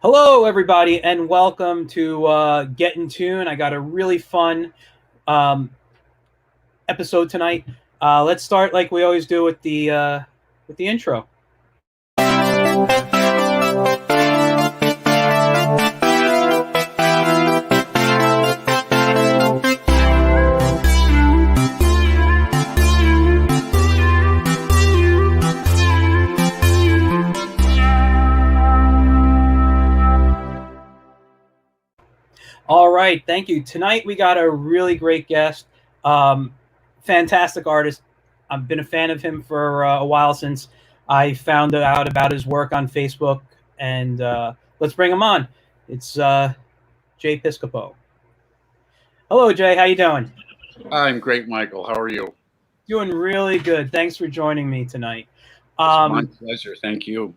Hello, everybody, and welcome to Get in Tune. I got a really fun um, episode tonight. Let's start like we always do with the intro. All right, thank you. Tonight we got a really great guest, um, fantastic artist. I've been a fan of him for a while since I found out about his work on Facebook, and let's bring him on. It's Jay Piscopo. Hello, Jay. How you doing? I'm great, Michael. How are you? Doing really good. Thanks for joining me tonight. It's my pleasure. Thank you.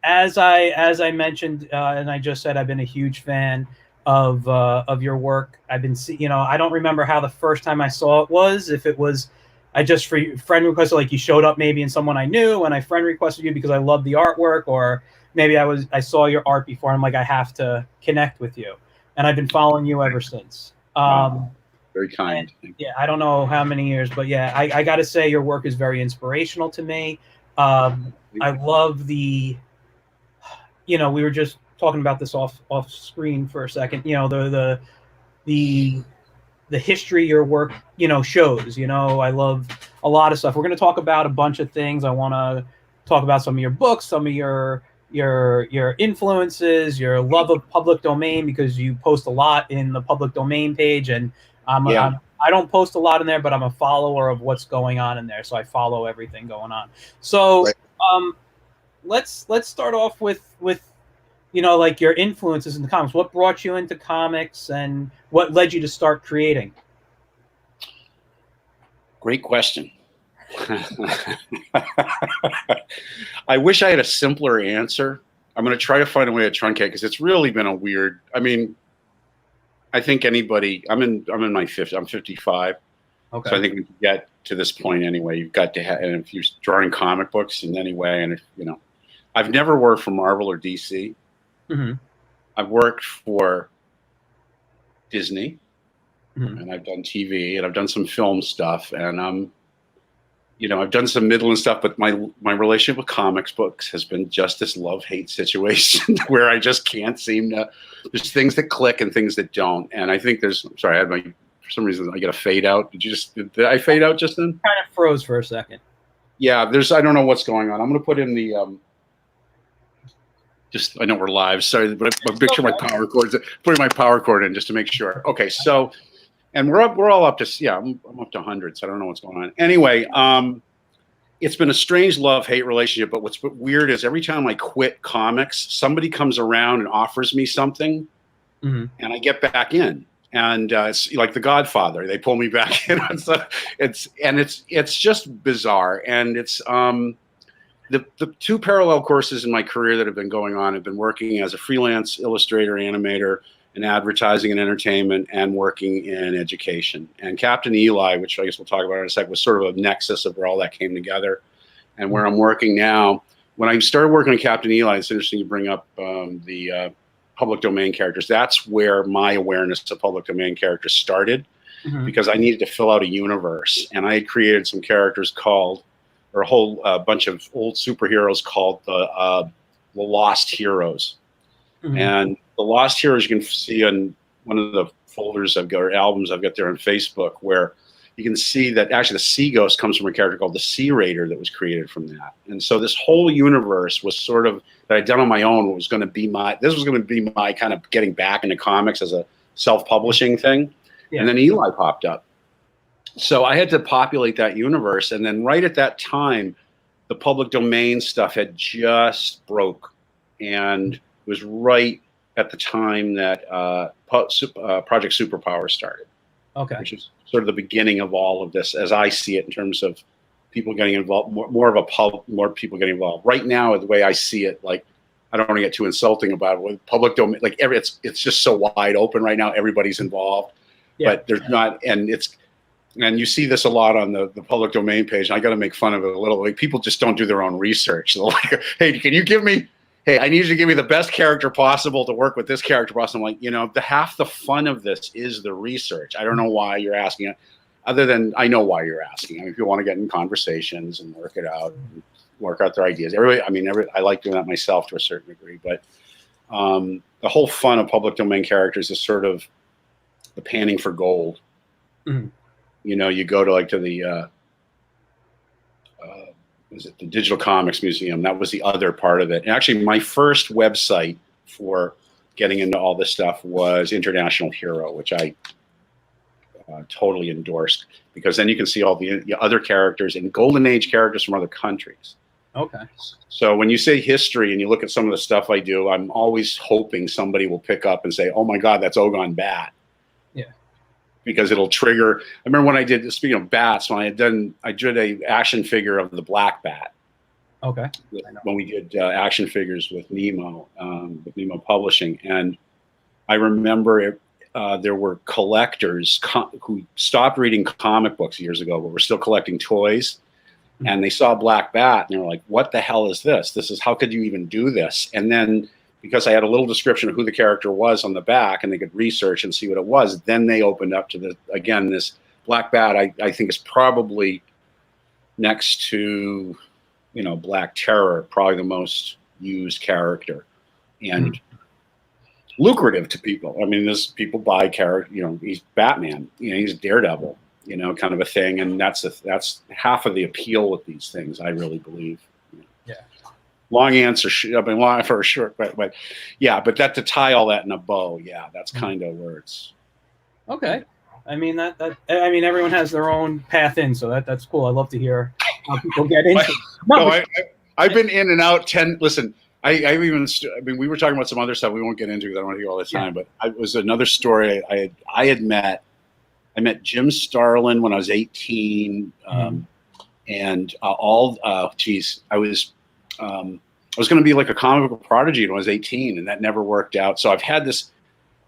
As I mentioned, and I just said, I've been a huge fan of your work. I've been, I don't remember how the first time I saw it was. If it was, I just friend requested, like you showed up maybe in someone I knew, and I friend requested you because I love the artwork, or maybe I saw your art before. And I'm like, I have to connect with you, and I've been following you ever since. Wow. Very kind. Yeah, I don't know how many years, but yeah, I got to say your work is very inspirational to me. I love we were just talking about this off screen for a second. The history your work shows. I love a lot of stuff. We're going to talk about a bunch of things. I want to talk about some of your books, some of your influences, your love of public domain, because you post a lot in the public domain page, and I don't post a lot in there, but I'm a follower of what's going on in there, so I follow everything going on. So right. Let's start off with like your influences in the comics. What brought you into comics, and what led you to start creating? Great question. I wish I had a simpler answer. I'm going to try to find a way to truncate, because it's really been a weird. I mean, I think anybody. I'm in my 50s. I'm 55. Okay. So I think we can get to this point anyway. You've got to have, and if you're drawing comic books in any way, and if I've never worked for Marvel or DC. Mm-hmm. I've worked for Disney, and I've done TV, and I've done some film stuff, and I've done some middle and stuff. But my relationship with comics books has been just this love-hate situation where I just can't seem to. There's things that click and things that don't, and I think there's. I'm sorry, for some reason I get a fade out. Did I fade out just then? Kind of froze for a second. Yeah, I don't know what's going on. I'm going to put in the. I know we're live. Sorry, but I picture my power cords. Putting my power cord in just to make sure. Okay, so, and we're all up to I'm up to hundreds. I don't know what's going on. Anyway, it's been a strange love-hate relationship. But what's weird is every time I quit comics, somebody comes around and offers me something, and I get back in. And it's like The Godfather. They pull me back in. So it's just bizarre, and it's The two parallel courses in my career that have been going on have been working as a freelance illustrator, animator, in advertising and entertainment, and working in education. And Captain Eli, which I guess we'll talk about in a sec, was sort of a nexus of where all that came together. And where I'm working now, when I started working on Captain Eli, it's interesting you bring up the public domain characters. That's where my awareness of public domain characters started, because I needed to fill out a universe. And I had created some characters or a whole bunch of old superheroes called the Lost Heroes. And the Lost Heroes you can see in one of the folders I've got, or albums I've got there on Facebook, where you can see that actually the Sea Ghost comes from a character called the Sea Raider that was created from that. And so this whole universe was sort of, that I'd done on my own, was going to be my kind of getting back into comics as a self-publishing thing. Yeah. And then Eli popped up. So I had to populate that universe, and then right at that time, the public domain stuff had just broke, and it was right at the time that Project Superpower started. Okay, which is sort of the beginning of all of this, as I see it, in terms of people getting involved, more people getting involved. Right now, the way I see it, like, I don't want to get too insulting about it. With public domain, like it's just so wide open right now. Everybody's involved, but there's not, and you see this a lot on the public domain page. And I got to make fun of it a little. Like, people just don't do their own research. They're like, hey, can you give me hey, I need you to give me the best character possible to work with this character possible. I'm like, half the fun of this is the research. I don't know why you're asking it, other than I know why you're asking. I mean, if you want to get in conversations and work it out, and work out their ideas. I like doing that myself to a certain degree, but the whole fun of public domain characters is sort of the panning for gold. Mm-hmm. You go to the was it the Digital Comics Museum? That was the other part of it. And actually, my first website for getting into all this stuff was International Hero, which I totally endorsed, because then you can see all the other characters and Golden Age characters from other countries. Okay. So when you say history and you look at some of the stuff I do, I'm always hoping somebody will pick up and say, "Oh my God, that's Ogon Bat." Yeah. Because it'll trigger. I remember when I did, speaking of bats, I did a action figure of the black bat. Okay. When we did action figures with Nemo Publishing, and I remember there were collectors who stopped reading comic books years ago, but were still collecting toys, and they saw Black Bat, and they were like, "What the hell is this? How could you even do this?" And then, because I had a little description of who the character was on the back, and they could research and see what it was, then they opened up to this Black Bat. I think is probably next to, Black Terror, probably the most used character, and lucrative to people. I mean, people buy character. He's Batman. He's Daredevil. Kind of a thing, and that's half of the appeal with these things. I really believe. Yeah. Long answer. Long for a short, but yeah. But to tie all that in a bow, yeah, that's kind of where it's. Okay, I mean everyone has their own path in, so that's cool. I love to hear how people get into. I've been in and out. Listen, we were talking about some other stuff we won't get into because I don't want to hear all the time. Yeah. But it was another story. I met Jim Starlin when I was 18, and I was going to be like a comic book prodigy when I was 18, and that never worked out. So I've had this,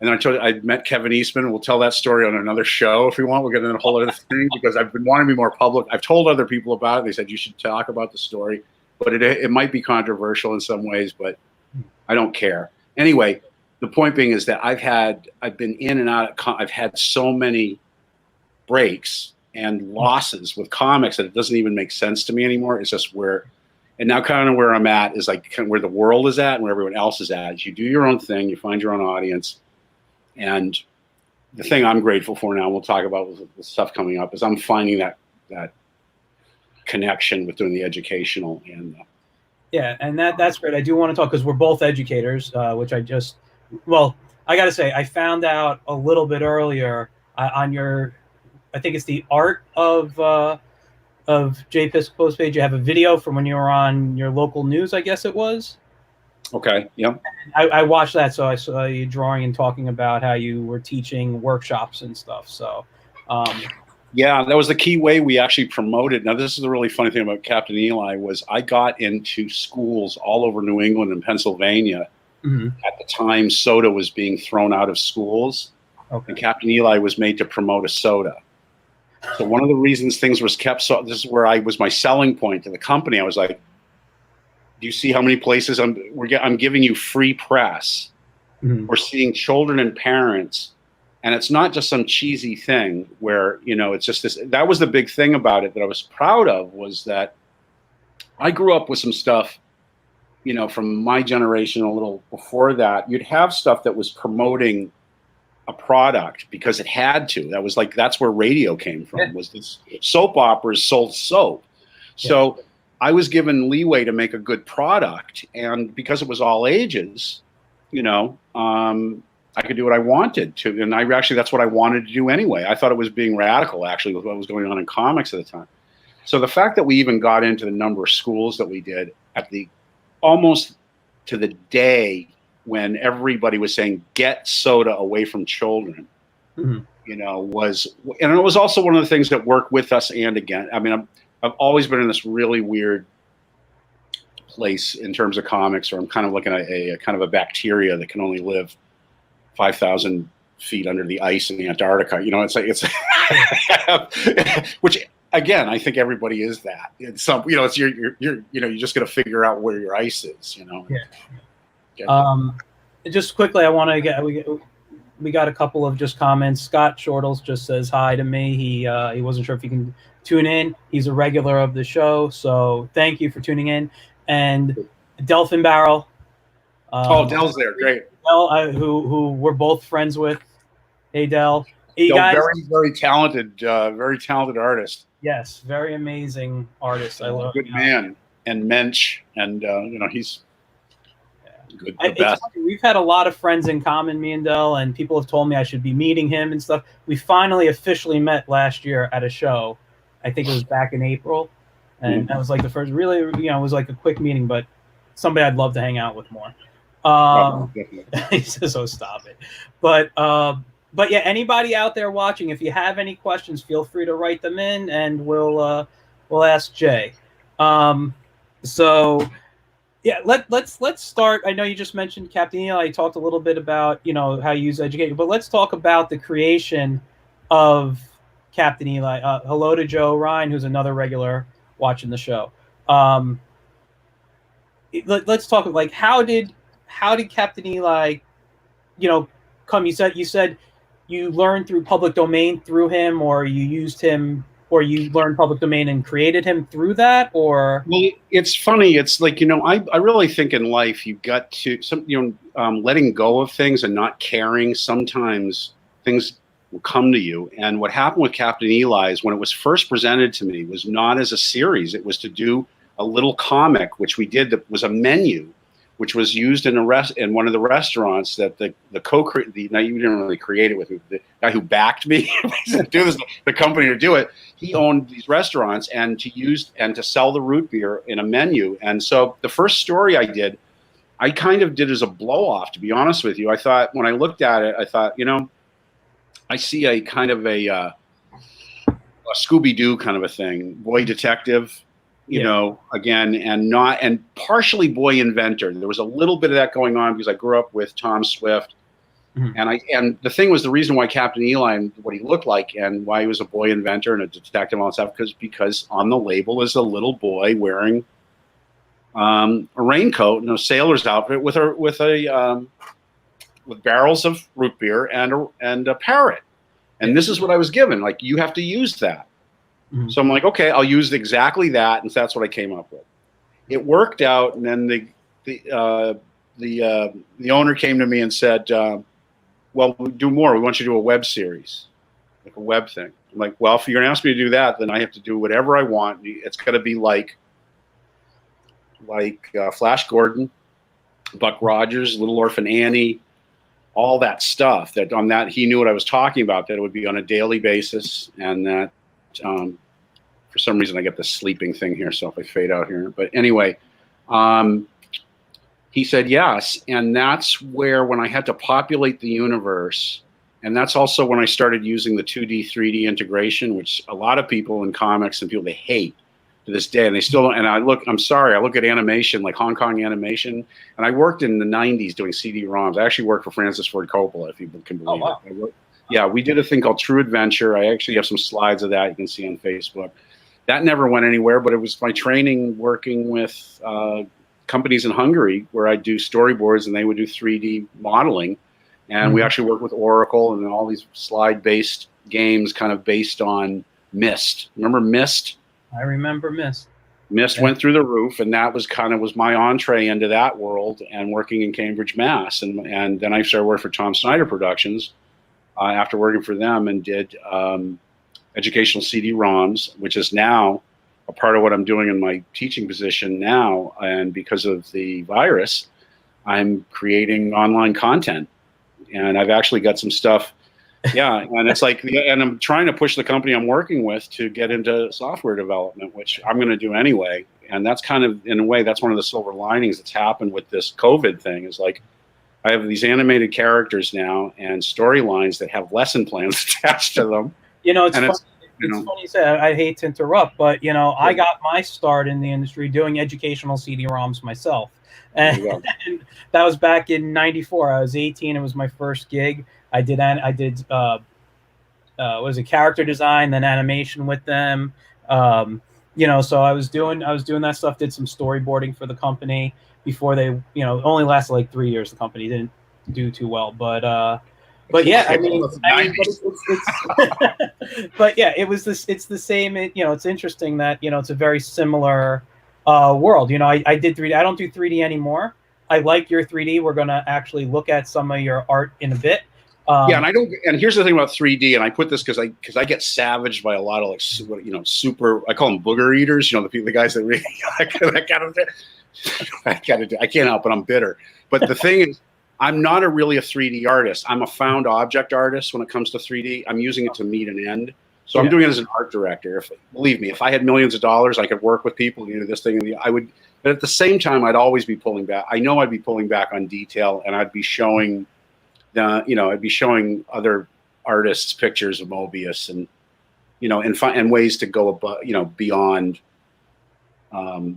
and then I met Kevin Eastman. We'll tell that story on another show if we want. We'll get into a whole other thing because I've been wanting to be more public. I've told other people about it. They said you should talk about the story, but it might be controversial in some ways, but I don't care. Anyway, the point being is that I've been in and out. I've had so many breaks and losses with comics that it doesn't even make sense to me anymore. It's just and now kind of where I'm at is like kind of where the world is at and where everyone else is at. Is you do your own thing, you find your own audience, and the thing I'm grateful for now, we'll talk about with the stuff coming up, is I'm finding that connection with doing the educational and. Yeah, and that's great. I do want to talk because we're both educators, which I got to say, I found out a little bit earlier on your. I think it's the art of Jay Piscopo's page. You have a video from when you were on your local news, I guess it was. Okay. Yeah. I watched that, so I saw you drawing and talking about how you were teaching workshops and stuff. So. Yeah, that was the key way we actually promoted. Now, this is the really funny thing about Captain Eli was I got into schools all over New England and Pennsylvania. Mm-hmm. At the time, soda was being thrown out of schools, and Captain Eli was made to promote a soda. So one of the reasons things was kept, so this is where was my selling point to the company. I was like, do you see how many places I'm giving you free press? Mm-hmm. We're seeing children and parents, and it's not just some cheesy thing where, it's just this. That was the big thing about it that I was proud of, was that I grew up with some stuff, from my generation, a little before that. You'd have stuff that was promoting a product because it had to. That's where radio came from. Yeah. Was this soap operas sold soap. So yeah. I was given leeway to make a good product, and because it was all ages, I could do what I wanted to. And that's what I wanted to do anyway. I thought it was being radical actually with what was going on in comics at the time. So the fact that we even got into the number of schools that we did almost to the day when everybody was saying, get soda away from children, mm-hmm. And it was also one of the things that worked with us and again. I mean, I've always been in this really weird place in terms of comics, where I'm kind of looking at a kind of a bacteria that can only live 5,000 feet under the ice in Antarctica. It's which again, I think everybody is that. It's some, it's you just got to figure out where your ice is. Yeah. Just quickly, I want to get we got a couple of just comments. Scott Shortles just says hi to me. He wasn't sure if he can tune in. He's a regular of the show, so thank you for tuning in. And Delphin Barrel. Dell's there, great. Del, who we're both friends with. Hey, Del. Hey, Del, guys. very talented artist. Yes, very amazing artist. I love. Good man, and mensch, and he's. Good, the best. We've had a lot of friends in common, me and Del, and people have told me I should be meeting him and stuff. We finally officially met last year at a show. I think it was back in April, and that was like the first. Really, it was like a quick meeting, but somebody I'd love to hang out with more. He says, "Oh, stop it!" But yeah, anybody out there watching, if you have any questions, feel free to write them in, and we'll ask Jay. So. Yeah, let's start. I know you just mentioned Captain Eli. You talked a little bit about how you use education, but let's talk about the creation of Captain Eli. Hello to Joe Ryan, who's another regular watching the show. Let's talk like how did Captain Eli, come? You said you learned through public domain through him, or you used him. Or you learned public domain and created him through that, or? Well, it's funny. It's like, I really think in life you've got to letting go of things and not caring. Sometimes things will come to you. And what happened with Captain Eli is when it was first presented to me was not as a series. It was to do a little comic, which we did. That was a menu, which was used in one of the restaurants that now you didn't really create it with me. The guy who backed me to do this, the company to do it, he owned these restaurants and to sell the root beer in a menu. And so the first story I did, I kind of did as a blow off, to be honest with you. I thought when I looked at it, I thought, I see a kind of a Scooby-Doo kind of a thing, boy detective. Again, and partially boy inventor. There was a little bit of that going on because I grew up with Tom Swift. Mm-hmm. And the thing was, the reason why Captain Eli and what he looked like and why he was a boy inventor and a detective and all that stuff, because on the label is a little boy wearing a raincoat and a sailor's outfit with barrels of root beer and a parrot. And this is what I was given. Like, you have to use that. Mm-hmm. So I'm like, okay, I'll use exactly that, and so that's what I came up with. It worked out, and then the owner came to me and said, "Well, we'll do more. We want you to do a web series, like a web thing." I'm like, "Well, if you're going to ask me to do that, then I have to do whatever I want. It's got to be like Flash Gordon, Buck Rogers, Little Orphan Annie." All that stuff that on that he knew what I was talking about, that it would be on a daily basis, and that for some reason I get the sleeping thing here, so if I fade out here, but anyway, he said yes. And that's where, when I had to populate the universe, and that's also when I started using the 2D 3D integration, which a lot of people in comics and people, they hate to this day, and they still don't. And I look at animation, like Hong Kong animation, and I worked in the 90s doing CD-ROMs. I actually worked for Francis Ford Coppola, if you can believe it. Yeah, we did a thing called True Adventure. I actually have some slides of that you can see on Facebook. That never went anywhere, but it was my training working with companies in Hungary where I do storyboards and they would do 3D modeling. And we actually worked with Oracle and all these slide-based games kind of based on Myst. Remember Myst? I remember Myst. Myst went through the roof, and that was my entree into that world and working in Cambridge, Mass. And then I started working for Tom Snyder Productions after working for them, and did educational CD-ROMs, which is now a part of what I'm doing in my teaching position now. And because of the virus, I'm creating online content. And I've actually got some stuff. Yeah. And it's like, and I'm trying to push the company I'm working with to get into software development, which I'm going to do anyway. And that's kind of, in a way, that's one of the silver linings that's happened with this COVID thing, is like, I have these animated characters now and storylines that have lesson plans attached to them. It's funny. It's funny you say. I hate to interrupt, but I got my start in the industry doing educational CD-ROMs myself, and that was back in '94. I was 18. It was my first gig. I did character design, then animation with them. So I was doing that stuff. Did some storyboarding for the company. before they, only lasted like 3 years. The company didn't do too well, but yeah, I mean, but yeah, it's the same. It's interesting that it's a very similar world. I did 3D. I don't do 3D anymore. I like your 3D. We're gonna actually look at some of your art in a bit. Yeah, and I don't. And here's the thing about 3D, and I put this because I get savaged by a lot of like super. I call them booger eaters. The guys that really I can't help it. I'm bitter. But the thing is, I'm not really a 3D artist. I'm a found object artist when it comes to 3D. I'm using it to meet an end. So I'm doing it as an art director. Believe me, if I had millions of dollars, I could work with people, this thing, I would. But at the same time, I'd always be pulling back. I know I'd be pulling back on detail, and I'd be showing, I'd be showing other artists pictures of Mobius, and and ways to go above, beyond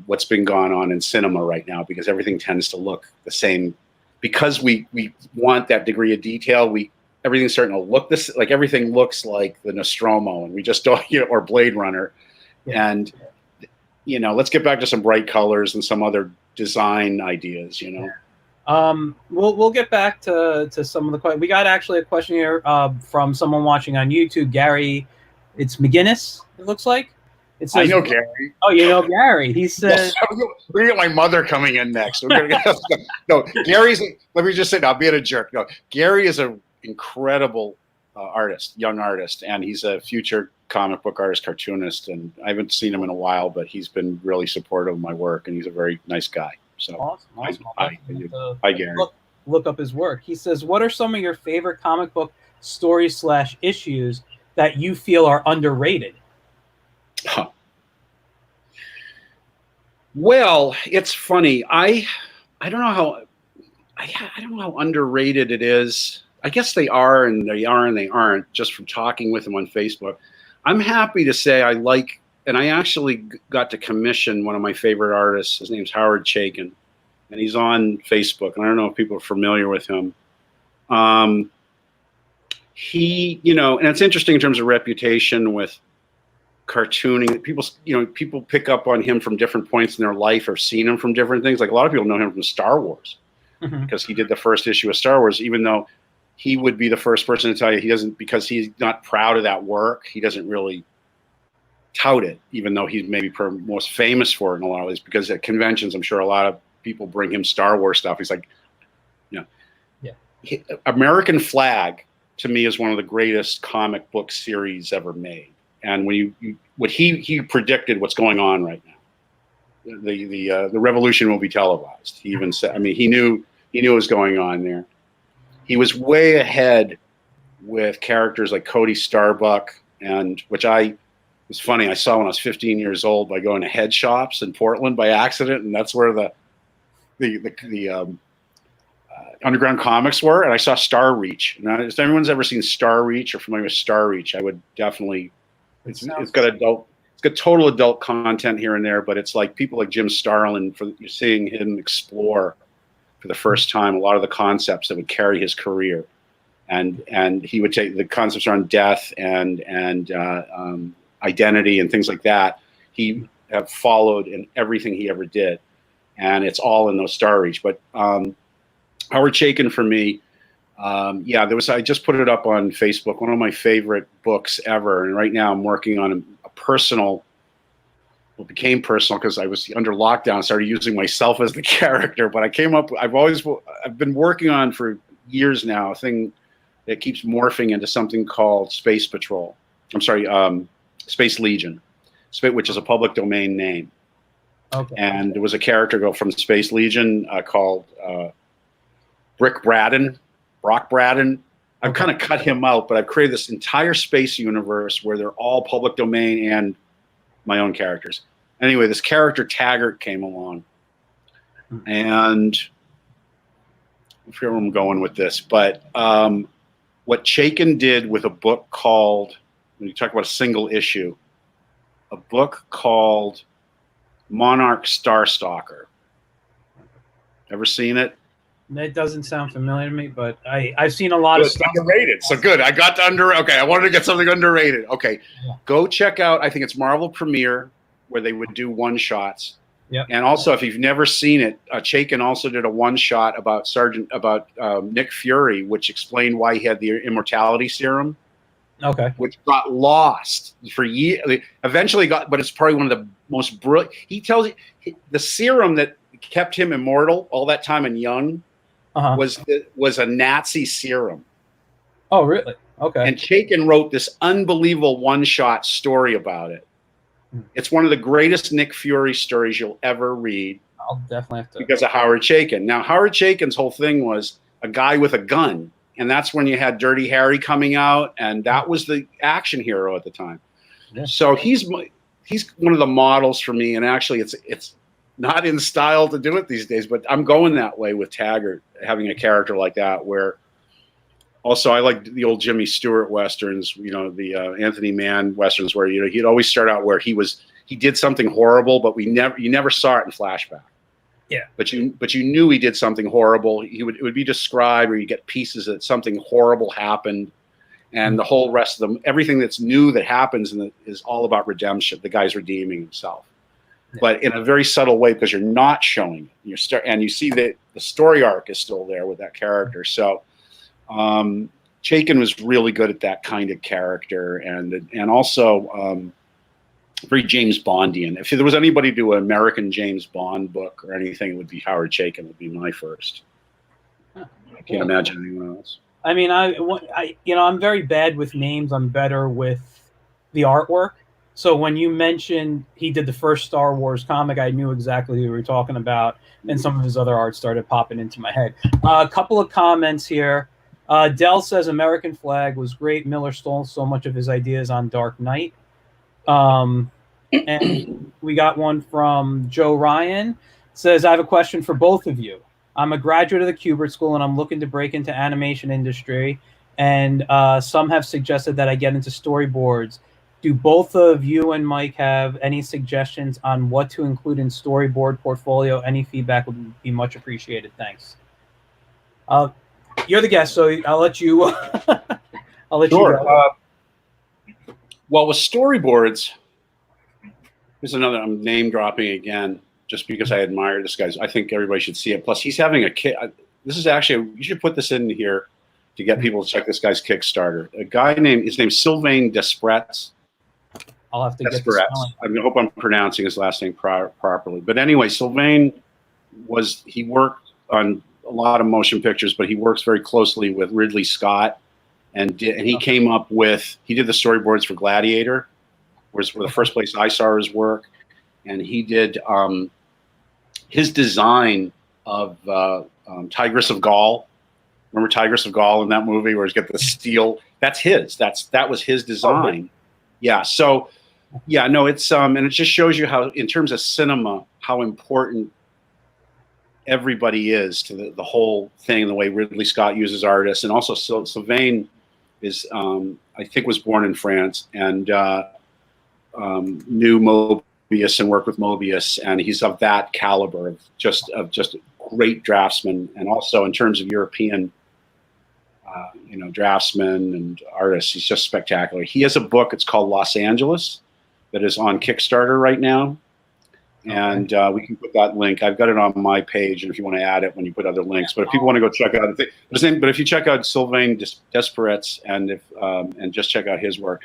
what's been going on in cinema right now, because everything tends to look the same. Because we want that degree of detail, everything's starting to look like everything looks like the Nostromo, and we just don't, or Blade Runner, and let's get back to some bright colors and some other design ideas. We'll get back to some of the questions. We got actually a question here from someone watching on YouTube, Gary. It's McGinnis. It looks like. It says, I know Gary. Oh, you know Gary. He says, "We're gonna get my mother coming in next." We're gonna get, no, Gary's. Let me just say, not being a jerk. No, Gary is an incredible young artist, and he's a future comic book artist, cartoonist. And I haven't seen him in a while, but he's been really supportive of my work, and he's a very nice guy. So, awesome. Hi, Gary. Look up his work. He says, "What are some of your favorite comic book stories / issues that you feel are underrated?" Huh. Well, it's funny. I don't know how I don't know how underrated it is. I guess they are, and they are, and they aren't. Just from talking with them on Facebook, I'm happy to say I like, and I actually got to commission one of my favorite artists. His name's Howard Chaykin, and he's on Facebook. And I don't know if people are familiar with him. He, and it's interesting in terms of reputation with cartooning. People pick up on him from different points in their life, or seen him from different things. Like a lot of people know him from Star Wars, because he did the first issue of Star Wars, even though he would be the first person to tell you he doesn't, because he's not proud of that work. He doesn't really tout it, even though he's maybe most famous for it in a lot of ways, because at conventions, I'm sure a lot of people bring him Star Wars stuff. He's like, American Flag to me is one of the greatest comic book series ever made. And when what he predicted what's going on right now, the revolution will be televised. He even said, he knew what was going on there. He was way ahead with characters like Cody Starbuck, and which was funny. I saw when I was 15 years old by going to head shops in Portland by accident, and that's where the underground comics were. And I saw Star Reach. Now, if anyone's ever seen Star Reach or familiar with Star Reach, I would definitely. It's got total adult content here and there, but it's like people like Jim Starlin, you're seeing him explore for the first time a lot of the concepts that would carry his career, and he would take the concepts around death and identity and things like that. He have followed in everything he ever did, and it's all in those Star Reach. But Howard Chaykin for me. I just put it up on Facebook, one of my favorite books ever. And right now I'm working on a personal, what became personal because I was under lockdown, started using myself as the character. But I've been working on for years now a thing that keeps morphing into something called Space Patrol. I'm sorry, Space Legion, which is a public domain name. Okay. And there was a character go from Space Legion called Brock Braden. I've kind of cut him out, but I've created this entire space universe where they're all public domain and my own characters. Anyway, this character Taggart came along, and I forget where I'm going with this, but what Chaykin did with a book called, when you talk about a single issue, a book called Monarch Starstalker. Ever seen it? It doesn't sound familiar to me, but I've seen a lot of stuff. Underrated. So good. I got to okay, I wanted to get something underrated. Okay. Yeah. Go check out, I think it's Marvel Premiere, where they would do one-shots. Yeah. And also, if you've never seen it, Chaykin also did a one-shot about Nick Fury, which explained why he had the immortality serum. Okay. Which got lost for years. Eventually got, but it's probably one of the most brilliant. He tells you the serum that kept him immortal all that time and young was a Nazi serum. Oh, really? Okay. And Chaykin wrote this unbelievable one-shot story about it. It's one of the greatest Nick Fury stories you'll ever read. I'll definitely have to. Because of Howard Chaykin. Now, Howard Chaykin's whole thing was a guy with a gun. And that's when you had Dirty Harry coming out, and that was the action hero at the time. Yeah. So he's one of the models for me, and actually it's not in style to do it these days, but I'm going that way with Taggart, having a character like that. Where also I like the old Jimmy Stewart westerns, the Anthony Mann westerns, where he'd always start out where he did something horrible, but you never saw it in flashback. Yeah, but you knew he did something horrible. It would be described, or you get pieces that something horrible happened, and the whole rest of them, everything that's new that happens is all about redemption. The guy's redeeming himself, but in a very subtle way, because you're not showing it. And you see that the story arc is still there with that character. So Chaykin was really good at that kind of character, and also. Very James Bondian. If there was anybody to do an American James Bond book or anything, it would be Howard Chaykin. Would be my first. I can't imagine anyone else. I mean, I'm very bad with names. I'm better with the artwork. So when you mentioned he did the first Star Wars comic, I knew exactly who you were talking about, and some of his other art started popping into my head. A couple of comments here. Dell says American Flag was great. Miller stole so much of his ideas on Dark Knight. And we got one from Joe Ryan. Says, I have a question for both of you. I'm a graduate of the Kubert School, and I'm looking to break into animation industry. And some have suggested that I get into storyboards. Do both of you and Mike have any suggestions on what to include in storyboard portfolio? Any feedback would be much appreciated. Thanks. You're the guest, so I'll let you. I'll let you go. Well, with storyboards, here's another. I'm name dropping again, just because I admire this guy. I think everybody should see it. Plus, he's having a kid. This is actually, you should put this in here to get people to check this guy's Kickstarter. His name's Sylvain Despretz. I'll have to get this. I hope I'm pronouncing his last name properly. But anyway, Sylvain he worked on a lot of motion pictures, but he works very closely with Ridley Scott. And he came up with, he did the storyboards for Gladiator, was the first place I saw his work. And he did his design of Tigress of Gaul. Remember Tigress of Gaul in that movie where he's got the steel? That's his. That was his design. Yeah. So, yeah, no, it's and it just shows you how, in terms of cinema, how important everybody is to the whole thing, the way Ridley Scott uses artists. And also Sylvain is, I think, was born in France and knew Mobius and worked with Mobius, and he's of that caliber of just a great draftsman, and also in terms of European draftsmen and artists, he's just spectacular. He has a book, it's called Los Angeles, that is on Kickstarter right now. And we can put that link. I've got it on my page, and if you want to add it when you put other links. But if people want to go check out but if you check out Sylvain Despretz and just check out his work.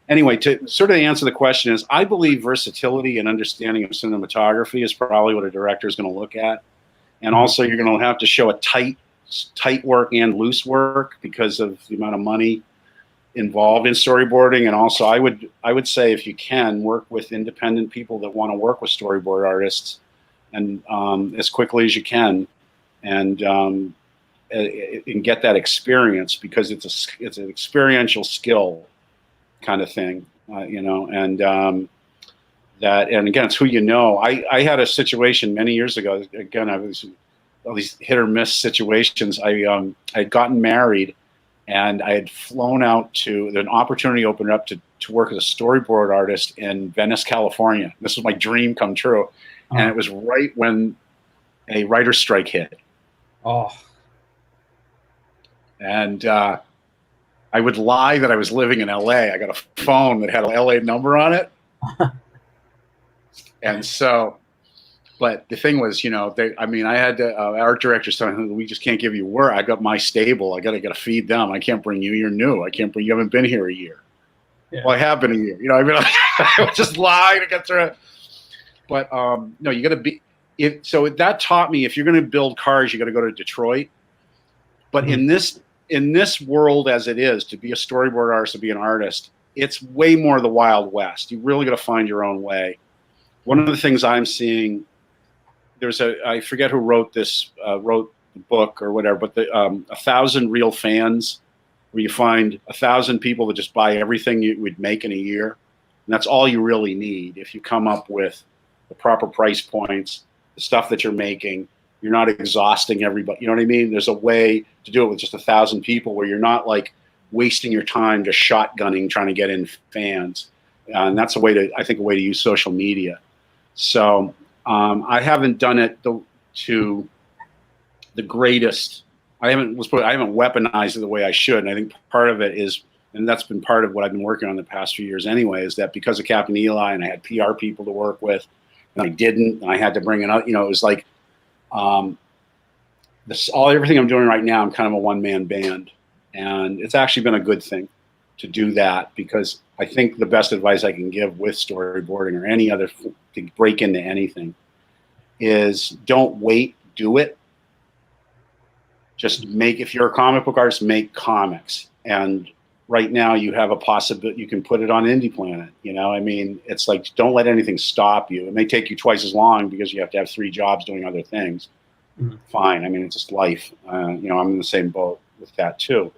Anyway, to sort of answer the question is, I believe versatility and understanding of cinematography is probably what a director is going to look at. And also, you're going to have to show a tight work and loose work because of the amount of money involved in storyboarding. And also, I would say, if you can, work with independent people that want to work with storyboard artists, and as quickly as you can, and get that experience, because it's an experiential skill kind of thing, and again, it's who you know. I had a situation many years ago. Again, I was all these hit or miss situations. I had gotten married, and I had flown out to an opportunity opened up to work as a storyboard artist in Venice, California. This was my dream come true. And it was right when a writer's strike hit. Oh. And I would lie that I was living in LA. I got a phone that had an LA number on it. And so, But the thing was, I had to, art director saying, we just can't give you work. I got my stable. I got to feed them. I can't bring you. You're new. I can't bring you. Haven't been here a year. Yeah. Well, I have been a year. I was just lying to get through it. But no, you got to be. So that taught me if you're going to build cars, you got to go to Detroit. But in this world as it is, to be a storyboard artist, to be an artist, it's way more the Wild West. You really got to find your own way. One of the things I'm seeing. I forget who wrote this, wrote the book or whatever, but 1,000 Real Fans, where you find 1,000 people that just buy everything you would make in a year. And that's all you really need. If you come up with the proper price points, the stuff that you're making, you're not exhausting everybody. You know what I mean? There's a way to do it with just 1,000 people where you're not like wasting your time just shotgunning, trying to get in fans. And that's a way to use social media. So, I haven't done it to the greatest. I haven't weaponized it the way I should. And I think part of it is, and that's been part of what I've been working on the past few years anyway, is that because of Captain Eli and I had PR people to work with, and I didn't, and I had to bring it up. It was like everything I'm doing right now. I'm kind of a one-man band, and it's actually been a good thing to do that, because I think the best advice I can give with storyboarding or any other to break into anything is don't wait, do it. Just if you're a comic book artist, make comics. And right now you have a possibility, you can put it on Indie Planet. It's like, don't let anything stop you. It may take you twice as long because you have to have 3 jobs doing other things. Mm-hmm. Fine. It's just life. I'm in the same boat with that too.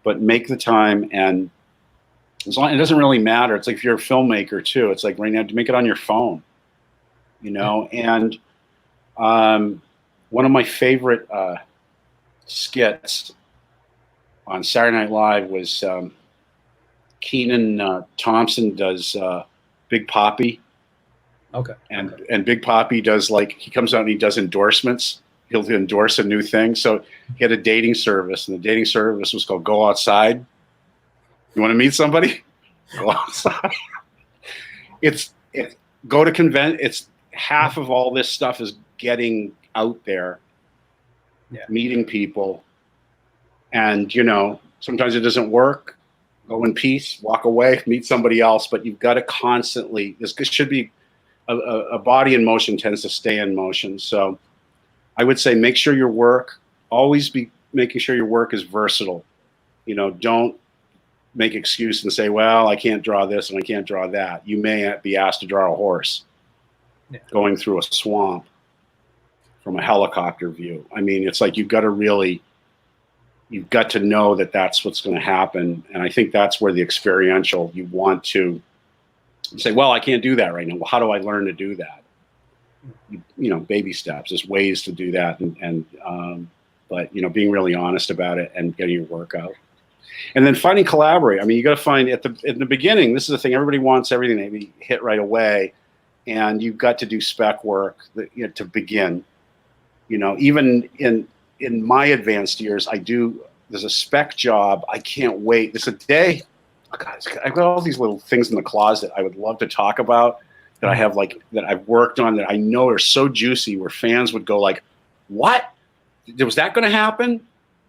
But make the time, and as long, it doesn't really matter. It's like if you're a filmmaker too, it's like right now to make it on your phone, and one of my favorite skits on Saturday Night Live was Kenan Thompson does Big Papi. Okay. And Big Papi does, he comes out and he does endorsements. He'll endorse a new thing. So he had a dating service, and the dating service was called Go Outside. You want to meet somebody? Go outside. Go to convent. It's half of all this stuff is getting out there, meeting people, and sometimes it doesn't work. Go in peace, walk away, meet somebody else. But you've got to constantly. This should be a body in motion tends to stay in motion. So I would say make sure your work always be making sure your work is versatile. Don't make excuse and say, well, I can't draw this and I can't draw that. You may be asked to draw a horse going through a swamp from a helicopter view. It's like you've got to know that that's what's going to happen. And I think that's where the experiential, you want to say, well, I can't do that right now. Well, how do I learn to do that? Baby steps. There's ways to do that. But being really honest about it and getting your work out. And then finding collaborate. You got to find in the beginning, this is the thing, everybody wants everything to be hit right away. And you've got to do spec work to begin. Even in my advanced years, there's a spec job. I can't wait. There's a day, I've got all these little things in the closet I would love to talk about that I have that I've worked on that I know are so juicy where fans would go like, what? Was that going to happen?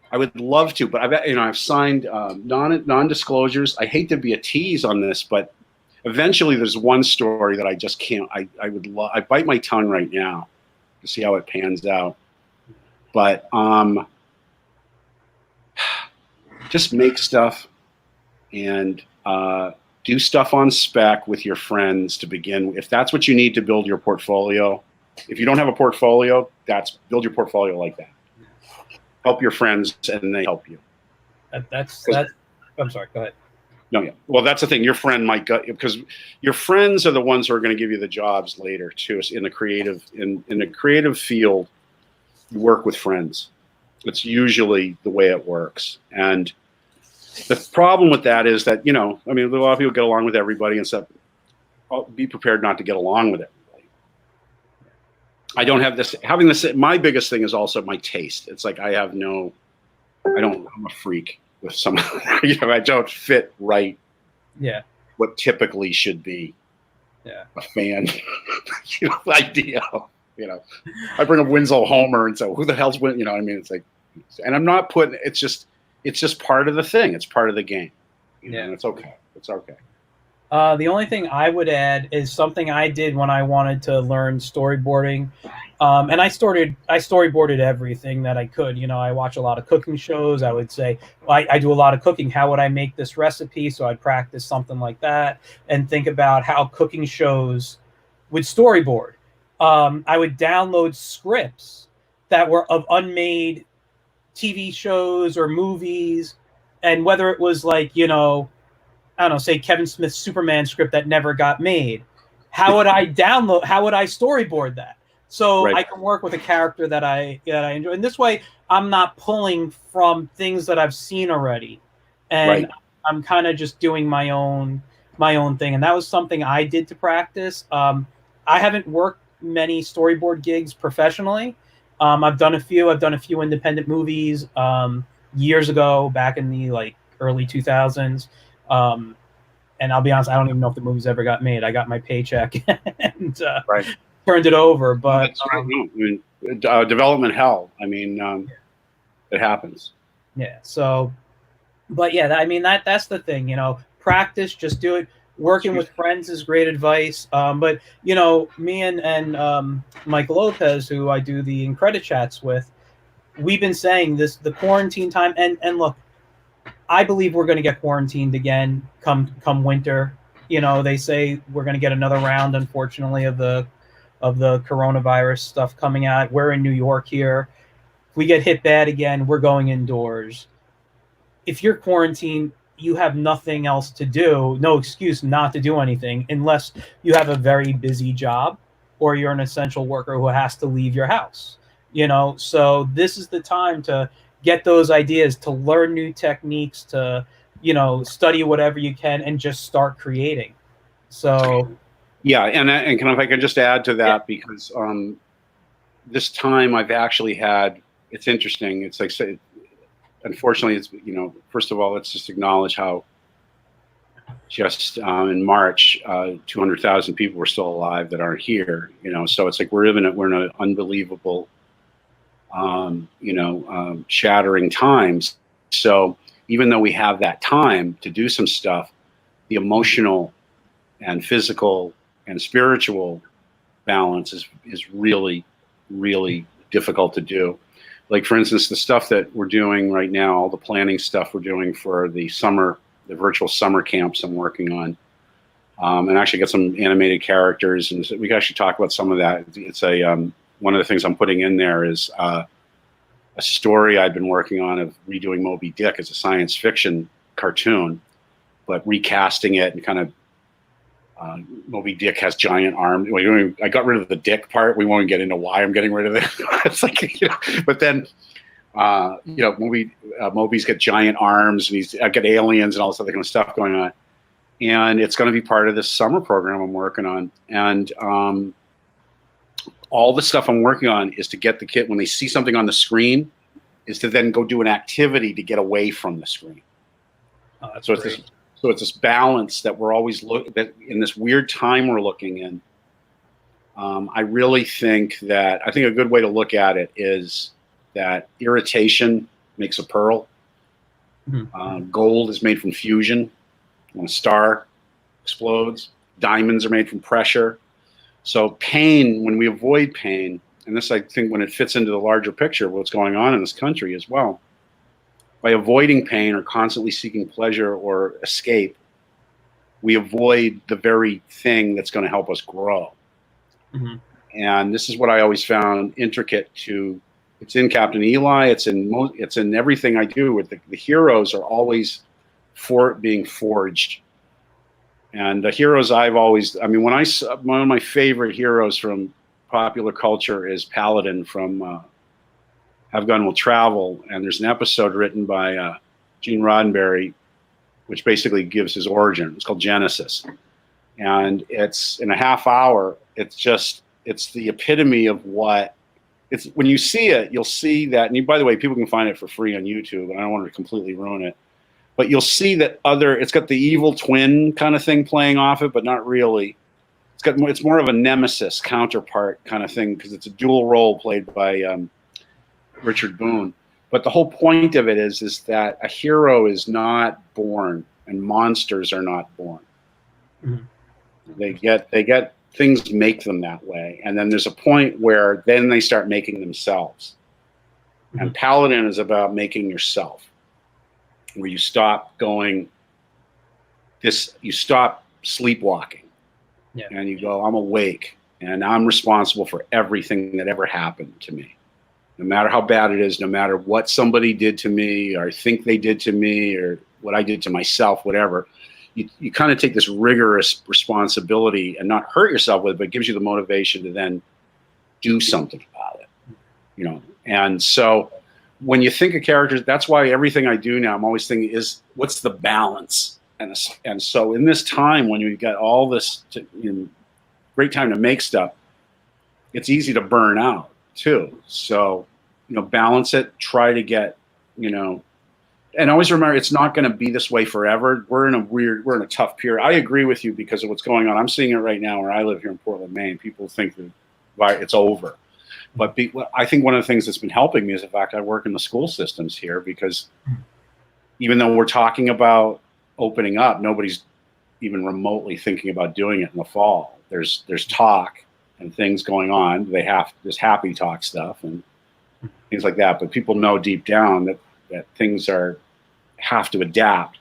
I would love to, but I've signed non-disclosures. I hate to be a tease on this, but eventually there's one story that I just can't. I bite my tongue right now to see how it pans out. But just make stuff and do stuff on spec with your friends to begin. If that's what you need to build your portfolio. If you don't have a portfolio, build your portfolio like that. Help your friends and they help you. That's I'm sorry, go ahead. No, yeah. Well, that's the thing. Your friend might go, because your friends are the ones who are going to give you the jobs later too. In the creative field, you work with friends. It's usually the way it works. And the problem with that is that, a lot of people get along with everybody and stuff. Be prepared not to get along with everybody. I don't have this, my biggest thing is also my taste. It's like I'm a freak with some, I don't fit right. Yeah. What typically should be a fan, idea. I bring up Winslow Homer and so who the hell's Win? I mean, it's like, and I'm not putting. It's just part of the thing. It's part of the game. And it's okay. It's okay. The only thing I would add is something I did when I wanted to learn storyboarding, and I storyboarded everything that I could. I watch a lot of cooking shows. I would say, I do a lot of cooking. How would I make this recipe? So I'd practice something like that and think about how cooking shows would storyboard. I would download scripts that were of unmade TV shows or movies, and whether it was like, I don't know, say Kevin Smith's Superman script that never got made. How would I storyboard that? So I can work with a character that I enjoy. And this way I'm not pulling from things that I've seen already. And I'm kind of just doing my own thing. And that was something I did to practice. I haven't worked many storyboard gigs professionally. I've done a few independent movies years ago, back in the early 2000s. And I'll be honest, I don't even know if the movies ever got made. I got my paycheck and turned it over. But that's right. No, I mean, development hell. I mean, it happens. Yeah. So, but yeah, I mean that's the thing. Practice, just do it. Working with friends is great advice. But me and Mike Lopez, who I do the in-credit chats with, we've been saying this the quarantine time. And look, I believe we're going to get quarantined again come winter. They say we're going to get another round, unfortunately, of the coronavirus stuff coming out. We're in New York here. If we get hit bad again, we're going indoors. If you're quarantined, you have nothing else to do. No excuse not to do anything unless you have a very busy job or you're an essential worker who has to leave your house. So this is the time to get those ideas, to learn new techniques, to study whatever you can and just start creating. So and if I can just add to that, because this time I've actually had, it's interesting. It's like, unfortunately, it's first of all, let's just acknowledge how just in March 200,000 people were still alive that aren't here. So it's like we're in an unbelievable shattering times. So even though we have that time to do some stuff, the emotional and physical and spiritual balance is really, really difficult to do. Like, for instance, the stuff that we're doing right now, all the planning stuff we're doing for the virtual summer camps I'm working on, and actually get some animated characters, and we can actually talk about some of that. It's one of the things I'm putting in there is a story I've been working on of redoing Moby Dick as a science fiction cartoon, but recasting it and kind of Moby Dick has giant arms. I got rid of the dick part. We won't get into why I'm getting rid of it. It's like, but then, Moby's got giant arms and he's got aliens and all this other kind of stuff going on. And it's going to be part of this summer program I'm working on. And all the stuff I'm working on is to get the kid, when they see something on the screen, is to then go do an activity to get away from the screen. Oh, that's so great. it's this balance that we're always that in this weird time we're looking in. I really think a good way to look at it is that irritation makes a pearl. Mm-hmm. Gold is made from fusion. When a star explodes, diamonds are made from pressure. So pain, when we avoid pain, and this I think when it fits into the larger picture of what's going on in this country as well, by avoiding pain or constantly seeking pleasure or escape, we avoid the very thing that's going to help us grow. Mm-hmm. And this is what I always found intricate to. It's in Captain Eli. It's in everything I do. With the heroes are always being forged. And the heroes one of my favorite heroes from popular culture is Paladin from Have Gun Will Travel. And there's an episode written by Gene Roddenberry, which basically gives his origin. It's called Genesis. And it's in a half hour. It's the epitome of what it's. When you see it, you'll see that. And by the way, people can find it for free on YouTube. And I don't want to completely ruin it. But you'll see that it's got the evil twin kind of thing playing off it, but not really. it's more of a nemesis counterpart kind of thing because it's a dual role played by Richard Boone. But the whole point of it is that a hero is not born and monsters are not born. Mhm. They get things make them that way, and then there's a point where then they start making themselves. Mhm. And Paladin is about making yourself, where you stop you stop sleepwalking. Yeah. And you go, I'm awake and I'm responsible for everything that ever happened to me. No matter how bad it is, no matter what somebody did to me or I think they did to me or what I did to myself, whatever, you kind of take this rigorous responsibility and not hurt yourself with it, but it gives you the motivation to then do something about it, you know? And so when you think of characters, that's why everything I do now, I'm always thinking is what's the balance? And so in this time when you've got all this great time to make stuff, it's easy to burn out too. So, you know, balance it, try to get, you know, and always remember it's not going to be this way forever. We're in a tough period. I agree with you because of what's going on. I'm seeing it right now where I live here in Portland, Maine. People think that it's over. But I think one of the things that's been helping me is the fact I work in the school systems here because even though we're talking about opening up, nobody's even remotely thinking about doing it in the fall. There's talk and things going on. There's happy talk stuff and things like that. But people know deep down that things have to adapt.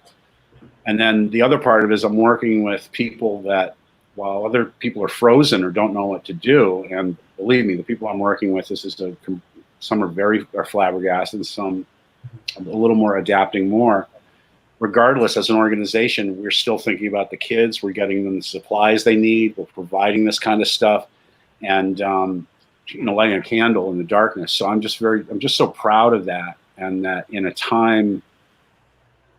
And then the other part of it is I'm working with people that while other people are frozen or don't know what to do, and believe me, the people I'm working with, some are flabbergasted, some a little more adapting more. Regardless, as an organization, we're still thinking about the kids. We're getting them the supplies they need. We're providing this kind of stuff, and lighting a candle in the darkness. So I'm just so proud of that, and that in a time,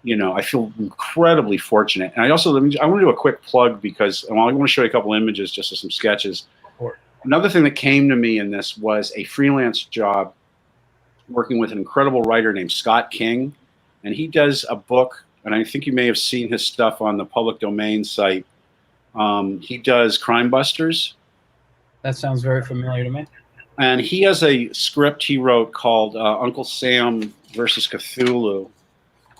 I feel incredibly fortunate. And I want to do a quick plug because I want to show you a couple images, just of some sketches. Another thing that came to me in this was a freelance job working with an incredible writer named Scott King, and he does a book. And I think you may have seen his stuff on the public domain site. He does Crime Busters. That sounds very familiar to me. And he has a script he wrote called Uncle Sam versus Cthulhu.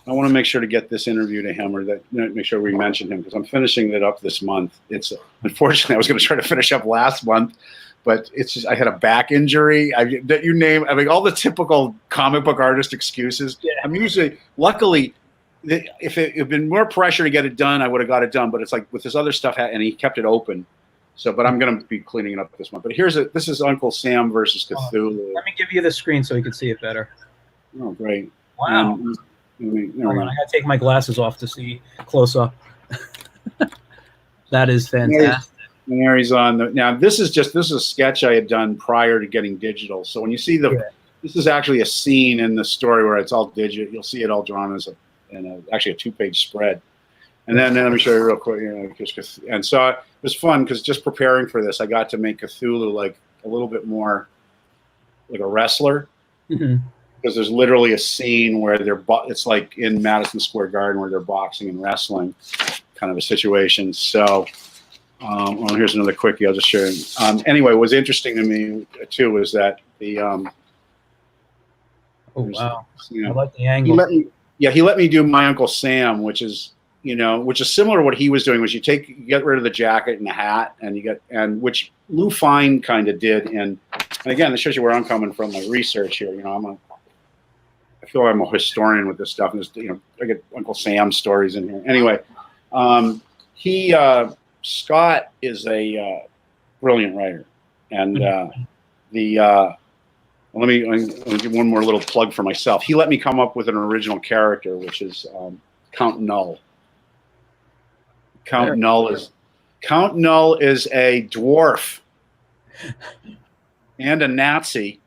I want to make sure to get this interview to him, or make sure we mention him, because I'm finishing it up this month. It's unfortunately I was going to try to finish up last month, but it's just I had a back injury. All the typical comic book artist excuses. Yeah. I'm usually luckily. If it had been more pressure to get it done, I would have got it done. But it's like with this other stuff, and he kept it open. So, but I'm going to be cleaning it up this month. But this is Uncle Sam versus Cthulhu. Let me give you the screen so you can see it better. Oh, great! Wow. Hold on, I got to take my glasses off to see close up. That is fantastic. And there he's on. Now, this is a sketch I had done prior to getting digital. So when you see this is actually a scene in the story where it's all digital. You'll see it all drawn as actually a 2-page spread. And then let me show you real quick. And so it was fun because just preparing for this, I got to make Cthulhu like a little bit more like a wrestler. Mm-hmm. Because there's literally a scene where it's like in Madison Square Garden where they're boxing and wrestling kind of a situation. So here's another quickie I'll just share. Anyway, what was interesting to me too was that the oh wow, I like the angle. He let me do My Uncle Sam, which is similar to what he was doing, was you get rid of the jacket and the hat, and which Lou Fine kind of did. And again, this shows you where I'm coming from, my research here. I feel like I'm a historian with this stuff. And I get Uncle Sam stories in here. Anyway, Scott is a brilliant writer, and let me give one more little plug for myself. He let me come up with an original character, which is Count Null. Count Null is a dwarf and a Nazi.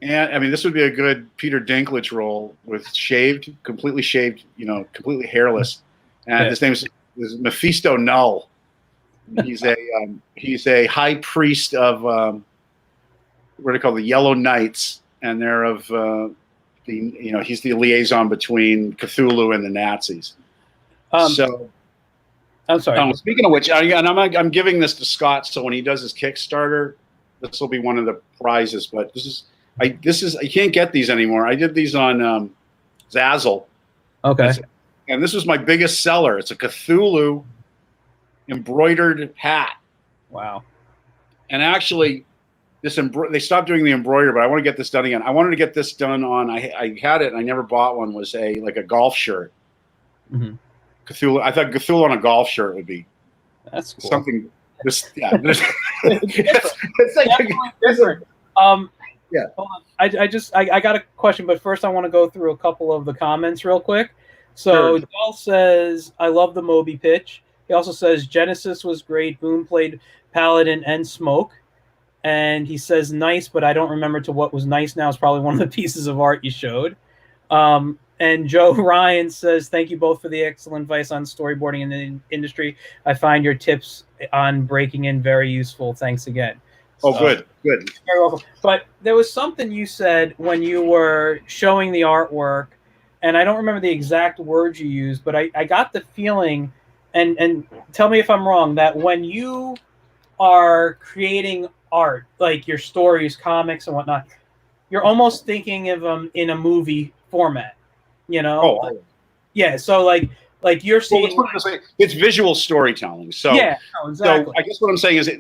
And this would be a good Peter Dinklage role with completely shaved, completely hairless. And his name is Mephisto Null. He's a high priest of what they call the Yellow Knights, and they're of he's the liaison between Cthulhu and the Nazis. I'm sorry. Speaking of which, I'm giving this to Scott, so when he does his Kickstarter, this will be one of the prizes. But I can't get these anymore. I did these on Zazzle. Okay. And this was my biggest seller. It's a Cthulhu embroidered hat. Wow. And actually, they stopped doing the embroidery, but I want to get this done again. I wanted to get this done on. I had it, and I never bought one. Was a golf shirt. Mm-hmm. Cthulhu. I thought Cthulhu on a golf shirt would be that's cool. something. It's definitely different. Yeah. Hold on. I got a question, but first I want to go through a couple of the comments real quick. So Sure. Dell says, I love the Moby pitch. He also says Genesis was great. Boom played Paladin and Smoke. And he says nice, but I don't remember to what was nice now. It's probably one of the pieces of art you showed. And Joe Ryan says, thank you both for the excellent advice on storyboarding in the industry. I find your tips on breaking in very useful. Thanks again. Oh, good. Very welcome. But there was something you said when you were showing the artwork, and I don't remember the exact words you used, but I got the feeling, and tell me if I'm wrong, that when you are creating art, like your stories, comics, and whatnot, you're almost thinking of them in a movie format, you know? Oh, yeah. So like you're seeing. Well, it's visual storytelling. So yeah, no, exactly. So I guess what I'm saying is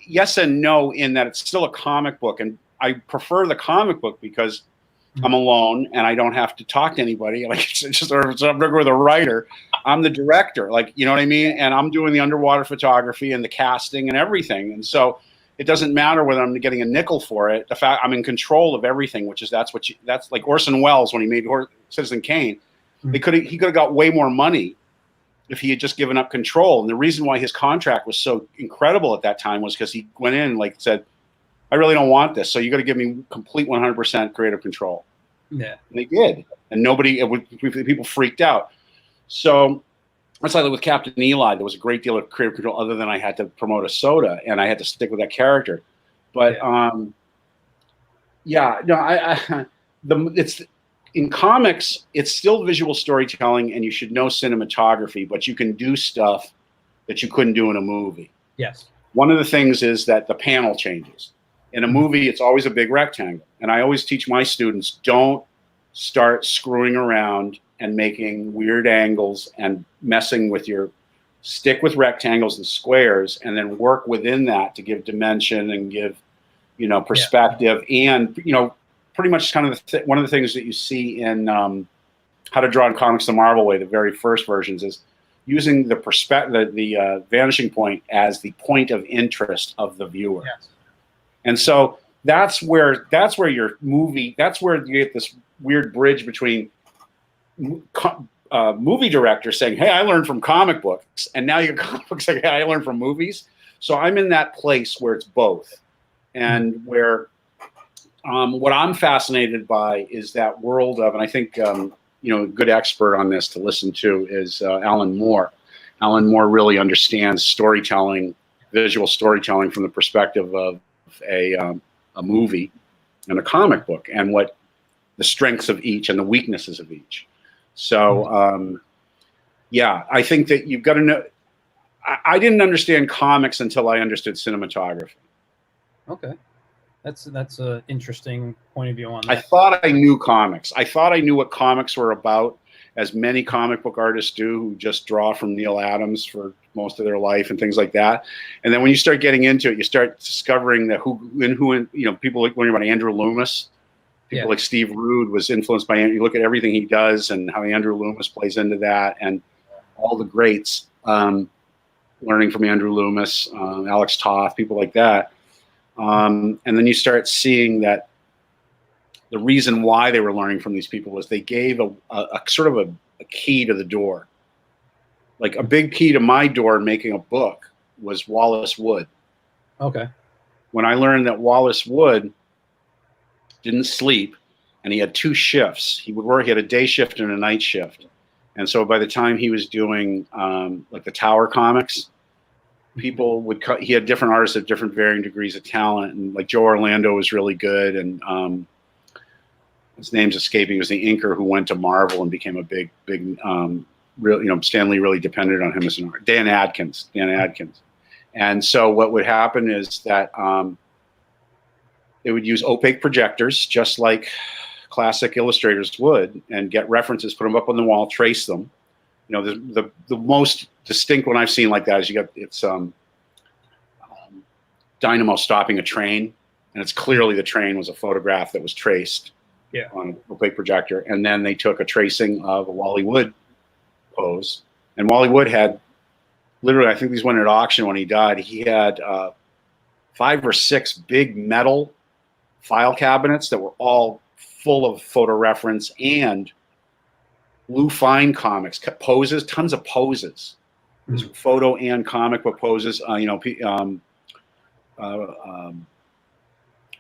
yes and no in that it's still a comic book, and I prefer the comic book because I'm alone and I don't have to talk to anybody. Like it's just, or if I'm with a writer, I'm the director. Like, you know what I mean? And I'm doing the underwater photography and the casting and everything. And so it doesn't matter whether I'm getting a nickel for it. The fact I'm in control of everything, which is that's like Orson Welles when he made Citizen Kane. He could have got way more money if he had just given up control. And the reason why his contract was so incredible at that time was because he went in and said, I really don't want this. So you got to give me complete 100% creative control. Yeah. And they did. And people freaked out. So it's like with Captain Eli, there was a great deal of creative control other than I had to promote a soda and I had to stick with that character. But it's in comics, it's still visual storytelling and you should know cinematography, but you can do stuff that you couldn't do in a movie. Yes. One of the things is that the panel changes. In a movie, it's always a big rectangle. And I always teach my students, don't start screwing around and making weird angles and messing with stick with rectangles and squares and then work within that to give dimension and give, perspective. Yeah. And, pretty much kind of one of the things that you see in How to Draw in Comics the Marvel Way, the very first versions, is using the vanishing point as the point of interest of the viewer. Yes. And so that's where your movie, that's where you get this weird bridge between movie directors saying, hey, I learned from comic books, and now your comic books saying, hey, I learned from movies. So I'm in that place where it's both. And where what I'm fascinated by is that world of, and I think, a good expert on this to listen to is Alan Moore. Alan Moore really understands storytelling, visual storytelling from the perspective of a movie and a comic book, and what the strengths of each and the weaknesses of each. So, I think that you've got to know. I didn't understand comics until I understood cinematography. Okay. That's an interesting point of view on that. I thought I knew comics. I thought I knew what comics were about, as many comic book artists do who just draw from Neil Adams for most of their life and things like that. And then when you start getting into it, you start discovering that people like learning about Andrew Loomis. People like Steve Rude was influenced by, you look at everything he does and how Andrew Loomis plays into that, and all the greats, learning from Andrew Loomis, Alex Toth, people like that. And then you start seeing that the reason why they were learning from these people was they gave a sort of a key to the door. Like a big key to my door making a book was Wallace Wood. Okay. When I learned that Wallace Wood didn't sleep and he had two shifts, he had a day shift and a night shift. And so by the time he was doing like the Tower comics, people would he had different artists of different varying degrees of talent, and like Joe Orlando was really good, and his name's escaping. He was the inker who went to Marvel and became a big Stan Lee really depended on him as an artist. Dan Adkins. And so what would happen is that they would use opaque projectors, just like classic illustrators would, and get references, put them up on the wall, trace them. The most distinct one I've seen like that is it's Dynamo stopping a train, and it's clearly the train was a photograph that was traced on an opaque projector. And then they took a tracing of a Wally Wood pose, and Wally Wood had literally, I think these went at auction when he died. He had 5 or 6 big metal file cabinets that were all full of photo reference and Lou Fine comics, poses, tons of poses, photo and comic book poses.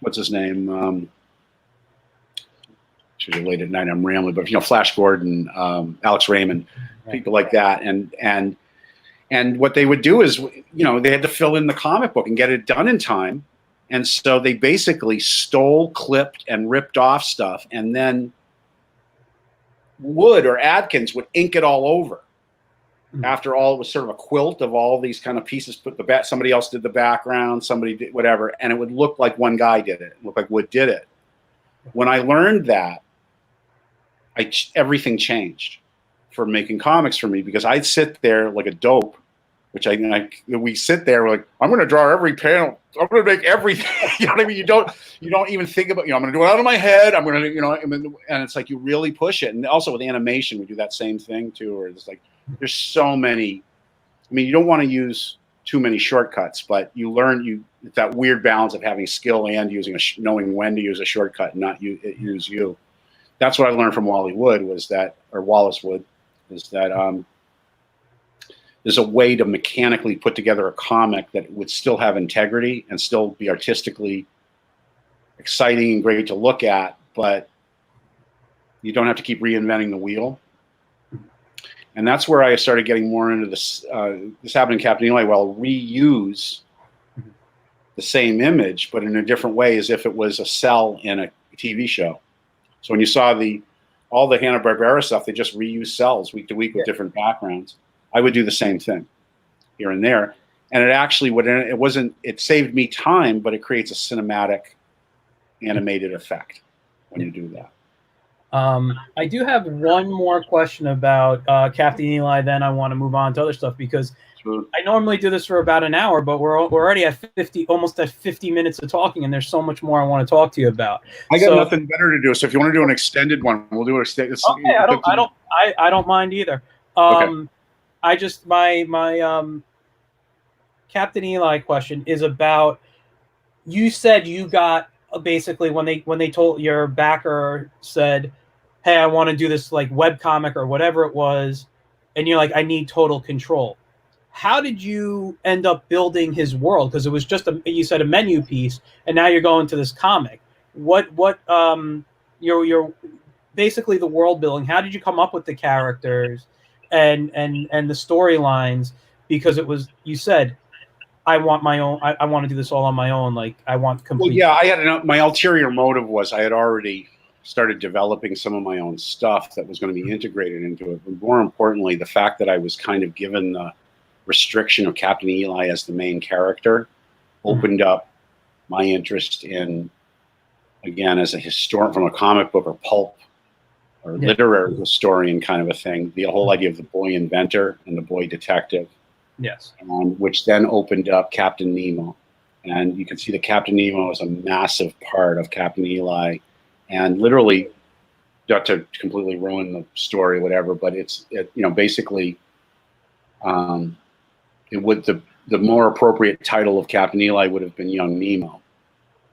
What's his name? It's usually late at night. I'm rambling, but Flash Gordon, Alex Raymond, people like that, and what they would do is, they had to fill in the comic book and get it done in time, and so they basically stole, clipped, and ripped off stuff, and then Wood or Adkins would ink it all over. After all, it was sort of a quilt of all these kind of pieces. Somebody else did the background, somebody did whatever, and it would look like one guy did it. It looked like Wood did it. When I learned that, everything changed for making comics for me, because I'd sit there like a dope, which we sit there like, I'm going to draw every panel. I'm going to make everything. You know what I mean? You don't even think about, I'm going to do it out of my head. I'm going to, and it's like you really push it. And also with animation, we do that same thing too. Or it's like there's so many. I mean, you don't want to use too many shortcuts, but you learn that weird balance of having skill and knowing when to use a shortcut and not use you. That's what I learned from Wally Wood or Wallace Wood, is that there's a way to mechanically put together a comic that would still have integrity and still be artistically exciting and great to look at, but you don't have to keep reinventing the wheel. And that's where I started getting more into this. This happened in Captain Eli. Well, reuse the same image, but in a different way, as if it was a cell in a TV show. So when you saw all the Hanna-Barbera stuff, they just reuse cells week to week with different backgrounds. I would do the same thing here and there. And it actually it saved me time, but it creates a cinematic animated effect when you do that. I do have one more question about Captain Eli, then I want to move on to other stuff, because I normally do this for about an hour, but we're already at almost at 50 minutes of talking, and there's so much more I want to talk to you about. I got nothing better to do, so if you want to do an extended one, we'll do an extended. Okay, I don't mind either. Okay. I just my Captain Eli question is about, you said you got basically when they told your backer said, hey, I want to do this like webcomic or whatever it was, and you're like, I need total control. How did you end up building his world? Because it was just you said a menu piece, and now you're going to this comic. What your basically the world building. How did you come up with the characters and the storylines? Because it was, you said, I want my own. I want to do this all on my own. Like I want complete. Well, yeah, I had my ulterior motive was I had already started developing some of my own stuff that was going to be integrated into it. But more importantly, the fact that I was kind of given the restriction of Captain Eli as the main character opened up my interest in, again, as a historian from a comic book or pulp or literary historian kind of a thing, the whole idea of the boy inventor and the boy detective. Yes. Which then opened up Captain Nemo. And you can see that Captain Nemo is a massive part of Captain Eli, and literally, not to completely ruin the story, whatever, but basically, it would the more appropriate title of Captain Eli would have been Young Nemo.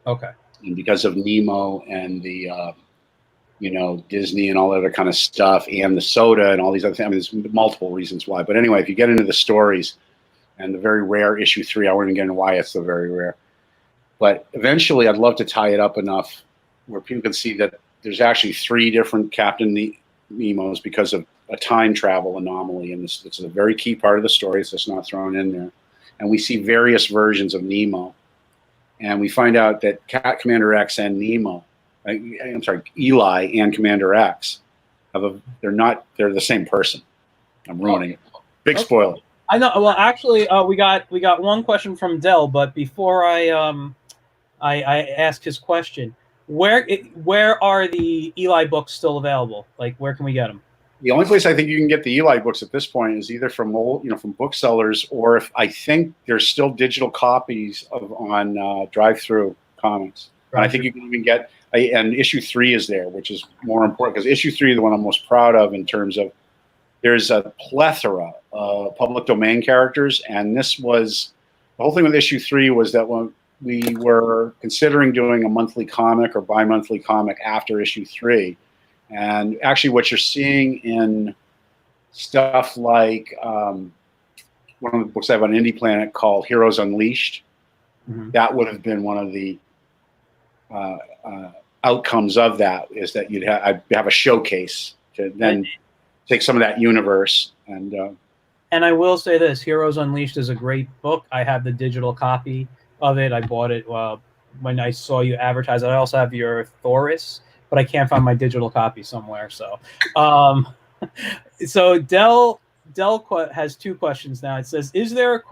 Okay. And because of Nemo and the Disney and all that other kind of stuff, and the soda and all these other things, I mean, there's multiple reasons why. But anyway, if you get into the stories and the very rare issue 3, I won't even get into why it's so very rare. But eventually, I'd love to tie it up enough where people can see that there's actually 3 different Captain Nemos because of a time travel anomaly, and this is a very key part of the story. It's just not thrown in there. And we see various versions of Nemo, and we find out that Commander X and Eli and Commander X they're the same person. I'm ruining it. Big spoiler. I know. Well, actually, we got one question from Dell, but before I ask his question, where are the Eli books still available? Like, where can we get them? The only place I think you can get the Eli books at this point is either from from booksellers, or if I think there's still digital copies on Drive-Through Comics. And I think you can even get, and issue 3 is there, which is more important because issue 3 is the one I'm most proud of in terms of there's a plethora of public domain characters, and this was the whole thing with issue 3 was that when we were considering doing a monthly comic or bi-monthly comic after issue 3. And actually what you're seeing in stuff like one of the books I have on Indie Planet called Heroes Unleashed, that would have been one of the outcomes of that, is that I'd have a showcase to then take some of that universe. And I will say this, Heroes Unleashed is a great book. I have the digital copy of it. I bought it when I saw you advertise it. I also have your Thoris, but I can't find my digital copy somewhere. So, so Dell has 2 questions now. It says, is there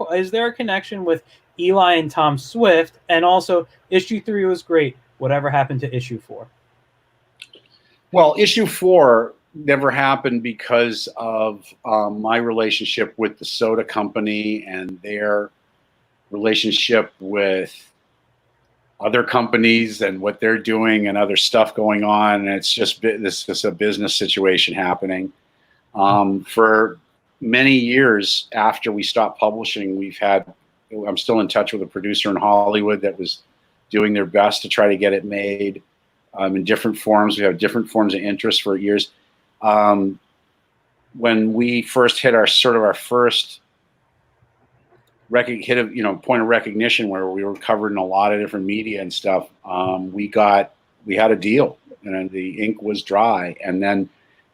a connection with Eli and Tom Swift? And also, issue 3 was great. Whatever happened to issue 4? Well, issue 4 never happened because of my relationship with the soda company and their relationship with other companies and what they're doing and other stuff going on. And it's just a business situation happening. For many years after we stopped publishing, I'm still in touch with a producer in Hollywood that was doing their best to try to get it made in different forms. We have different forms of interest for years. When we first hit our first point of recognition where we were covered in a lot of different media and stuff, we had a deal, and the ink was dry. And then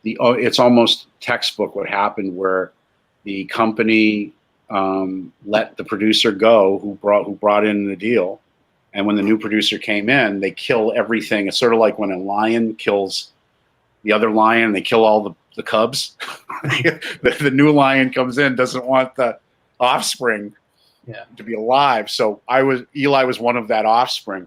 it's almost textbook what happened, where the company let the producer go who brought in the deal, and when the new producer came in, they kill everything. It's sort of like when a lion kills the other lion, they kill all the cubs. The new lion comes in, doesn't want the offspring to be alive. So Eli was one of that offspring.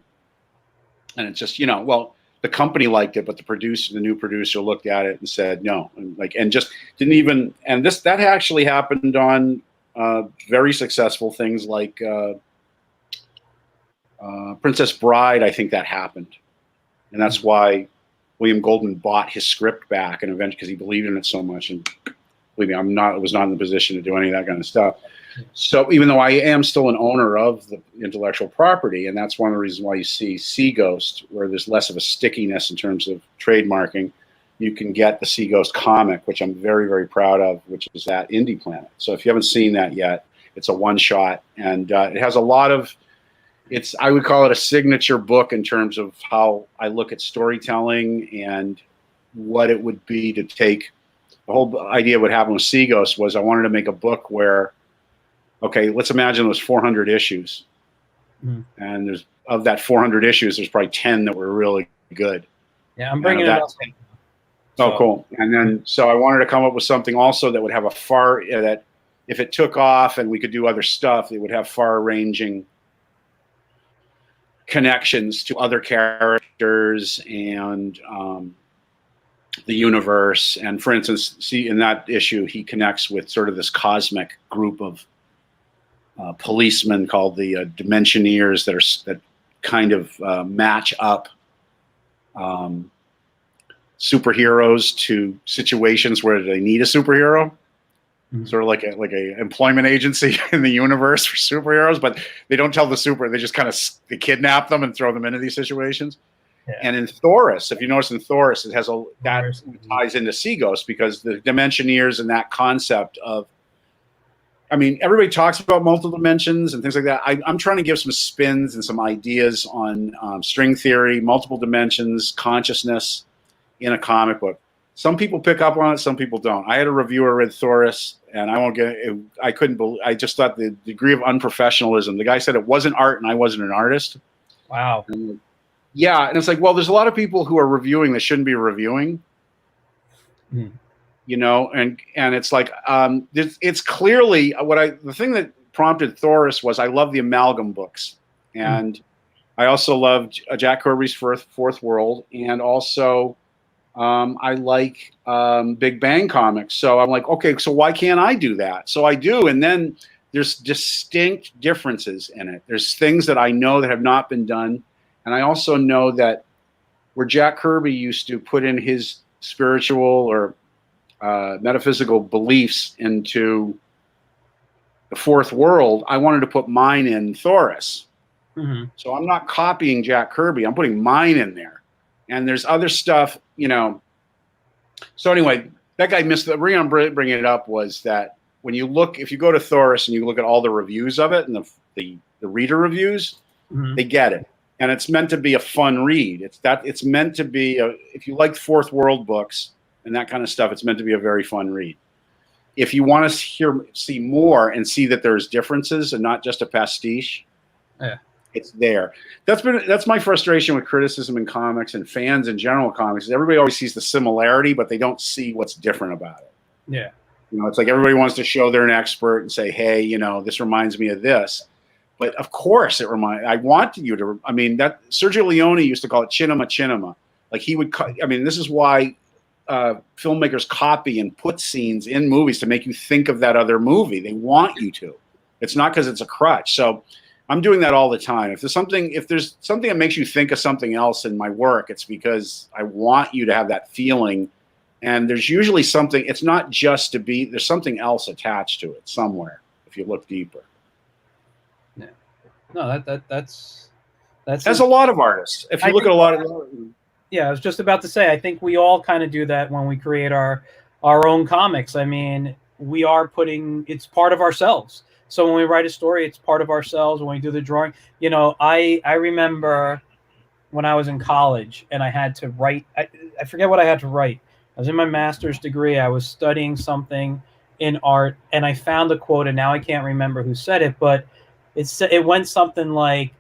And it's just, the company liked it, but the new producer looked at it and said no. And just didn't even, and that actually happened on very successful things like Princess Bride. I think that happened. And that's why William Goldman bought his script back, and eventually, because he believed in it so much. And believe me, I was not in the position to do any of that kind of stuff. So even though I am still an owner of the intellectual property, and that's one of the reasons why you see Sea Ghost, where there's less of a stickiness in terms of trademarking, you can get the Sea Ghost comic, which I'm very, very proud of, which is at Indie Planet. So if you haven't seen that yet, it's a one-shot, and it has a lot of, I would call it a signature book in terms of how I look at storytelling and what it would be to take. The whole idea of what happened with Sea Ghost was I wanted to make a book where, okay, let's imagine there's 400 issues. And of that 400 issues, there's probably 10 that were really good. Yeah, I'm bringing it up. Oh, cool. And then, so I wanted to come up with something also that would have that if it took off and we could do other stuff, it would have far-ranging connections to other characters and the universe. And for instance, see in that issue, he connects with sort of this cosmic group of policemen called the Dimensioneers that kind of match up superheroes to situations where they need a superhero. Sort of like a employment agency in the universe for superheroes, but they don't tell they just kind of they kidnap them and throw them into these situations. Yeah. And in Thoris, if you notice in Thoris, it has that ties into Sea Ghost, because the Dimensioneers and that concept of, I mean, everybody talks about multiple dimensions and things like that. I'm trying to give some spins and some ideas on string theory, multiple dimensions, consciousness in a comic book. Some people pick up on it, some people don't. I had a reviewer read Thoris, and I couldn't believe. I just thought the degree of unprofessionalism. The guy said it wasn't art, and I wasn't an artist. Wow. And yeah, and it's like, well, there's a lot of people who are reviewing that shouldn't be reviewing. you know, and it's like it's clearly the thing that prompted Thoris was I love the Amalgam books, and I also loved Jack Kirby's Fourth World, and also I like Big Bang comics. So I'm like, okay, so why can't I do that? So I do, and then there's distinct differences in it. There's things that I know that have not been done, and I also know that where Jack Kirby used to put in his spiritual or metaphysical beliefs into the Fourth World, I wanted to put mine in Thoris. So I'm not copying Jack Kirby. I'm putting mine in there. And there's other stuff, you know. So anyway, that guy missed the reason I'm bringing it up was that when you look, if you go to Thoris and you look at all the reviews of it and the reader reviews, they get it. And it's meant to be a fun read. It's meant to be if you like Fourth World books and that kind of stuff, it's meant to be a very fun read. If you want to see more and see that there's differences and not just a pastiche, it's there. That's my frustration with criticism in comics and fans in general comics. Everybody always sees the similarity, but they don't see what's different about it. Yeah. You know, it's like everybody wants to show they're an expert and say, hey, you know, this reminds me of this. But of course I want you to, I mean, that Sergio Leone used to call it cinema cinema. Like he would, I mean, this is why filmmakers copy and put scenes in movies to make you think of that other movie. They want you to. It's not because it's a crutch. So I'm doing that all the time. If there's something that makes you think of something else in my work, it's because I want you to have that feeling. And there's usually something, it's not just to be, there's something else attached to it somewhere if you look deeper. Yeah. No, that's As a lot of artists. If you look at a lot of, yeah, I was just about to say, I think we all kind of do that when we create our own comics. I mean, we are it's part of ourselves. So when we write a story, it's part of ourselves. When we do the drawing, you know, I remember when I was in college and I had to write, I forget what I had to write. I was in my master's degree. I was studying something in art and I found a quote and now I can't remember who said it, but it went something like,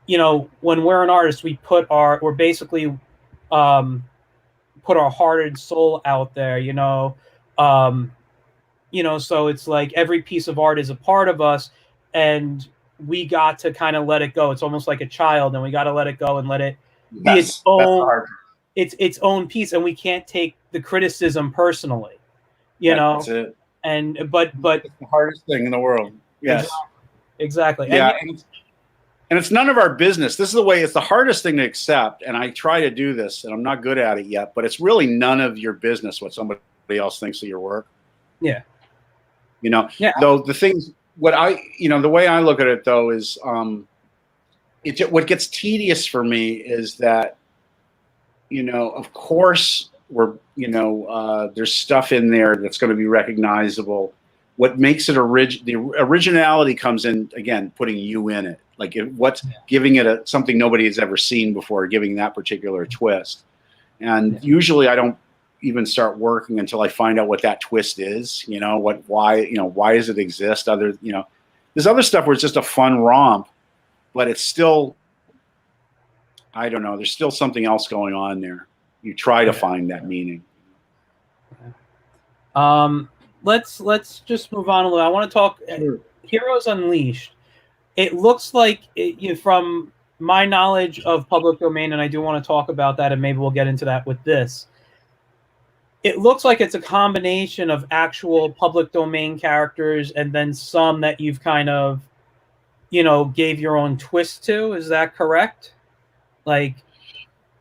you know, when we're an artist, we're basically put our heart and soul out there, you know, so it's like every piece of art is a part of us and we got to kind of let it go. It's almost like a child and we got to let it go and let it be its own piece. And we can't take the criticism personally, you know, that's it. But it's the hardest thing in the world. Yes, exactly. Yeah. And it's none of our business. This is it's the hardest thing to accept. And I try to do this and I'm not good at it yet, but it's really none of your business what somebody else thinks of your work. Yeah. You know, though the things, the way I look at it though is, what gets tedious for me is that, you know, of course there's stuff in there that's going to be recognizable. What makes it the originality comes in, again, putting you in it. Like giving it something nobody has ever seen before, giving that particular twist. And usually I don't even start working until I find out what that twist is, you know, why does it exist? There's other stuff where it's just a fun romp, but it's still, I don't know, there's still something else going on there. You try to find that meaning. Let's just move on a little. I want to talk Heroes Unleashed. It looks like from my knowledge of public domain, and I do want to talk about that, and maybe we'll get into that with this. It looks like it's a combination of actual public domain characters and then some that you've kind of, gave your own twist to. Is that correct? Like,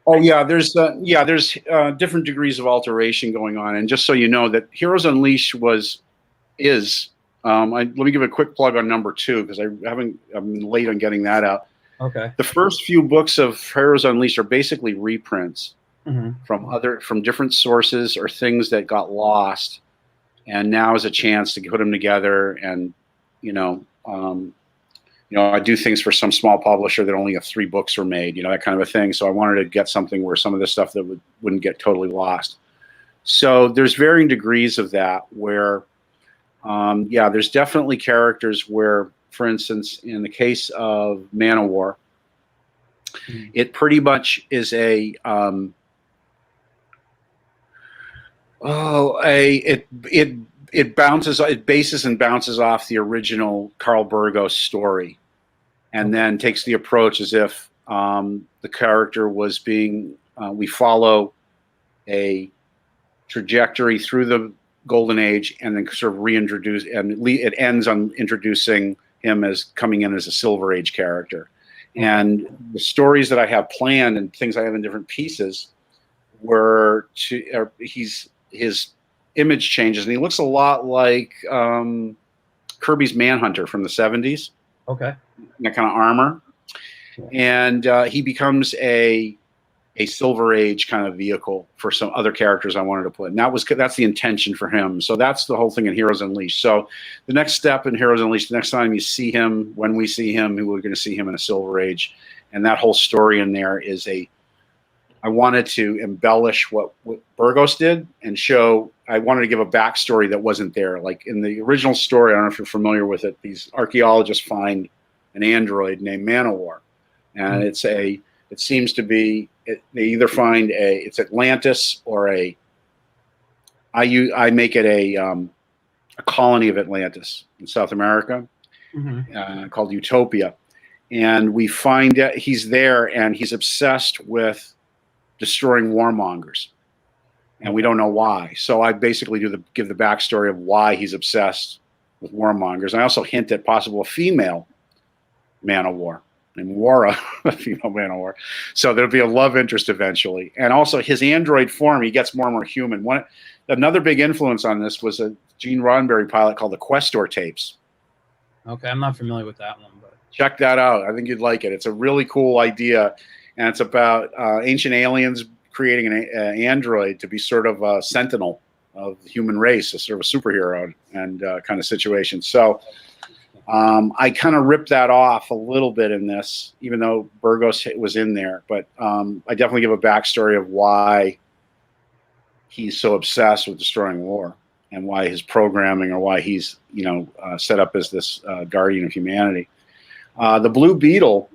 oh yeah, there's different degrees of alteration going on, and just so you know that Heroes Unleashed is. Let me give a quick plug on number 2 because I'm late on getting that out. Okay. The first few books of Heroes Unleashed are basically reprints from different sources or things that got lost, and now is a chance to put them together. And I do things for some small publisher that only 3 books were made, that kind of a thing. So I wanted to get something where some of the stuff that wouldn't get totally lost. So there's varying degrees of that where. There's definitely characters where, for instance, in the case of Man of War, it pretty much is Oh, it bounces, it bases and bounces off the original Carl Burgos story, and then takes the approach as if the character was being. We follow a trajectory through the Golden Age, and then sort of reintroduce, and it ends on introducing him as coming in as a Silver Age character. And the stories that I have planned and things I have in different pieces were his image changes, and he looks a lot like Kirby's Manhunter from the 70s. Okay. That kind of armor. And he becomes a Silver Age kind of vehicle for some other characters I wanted to put. And that's the intention for him. So that's the whole thing in Heroes Unleashed. So the next step in Heroes Unleashed, the next time you see him, when we see him, we're going to see him in a Silver Age. And that whole story in there is I wanted to embellish what Burgos did and I wanted to give a backstory that wasn't there. Like in the original story, I don't know if you're familiar with it, these archaeologists find an android named Manowar. And it seems to be, they either find it's Atlantis or I make it a colony of Atlantis in South America, called Utopia. And we find that he's there and he's obsessed with destroying warmongers. And we don't know why. So I basically give the backstory of why he's obsessed with warmongers. And I also hint at possible a female man of war named Wara, a female man of war. So there'll be a love interest eventually. And also his android form, he gets more and more human. Another big influence on this was a Gene Roddenberry pilot called the Questor tapes. Okay, I'm not familiar with that one, but check that out. I think you'd like it. It's a really cool idea, and it's about ancient aliens creating an android to be sort of a sentinel of the human race, a sort of a superhero and kind of situation. So I kind of ripped that off a little bit in this, even though Burgos was in there. But I definitely give a backstory of why he's so obsessed with destroying war and why his programming or why he's set up as this guardian of humanity. The Blue Beetle,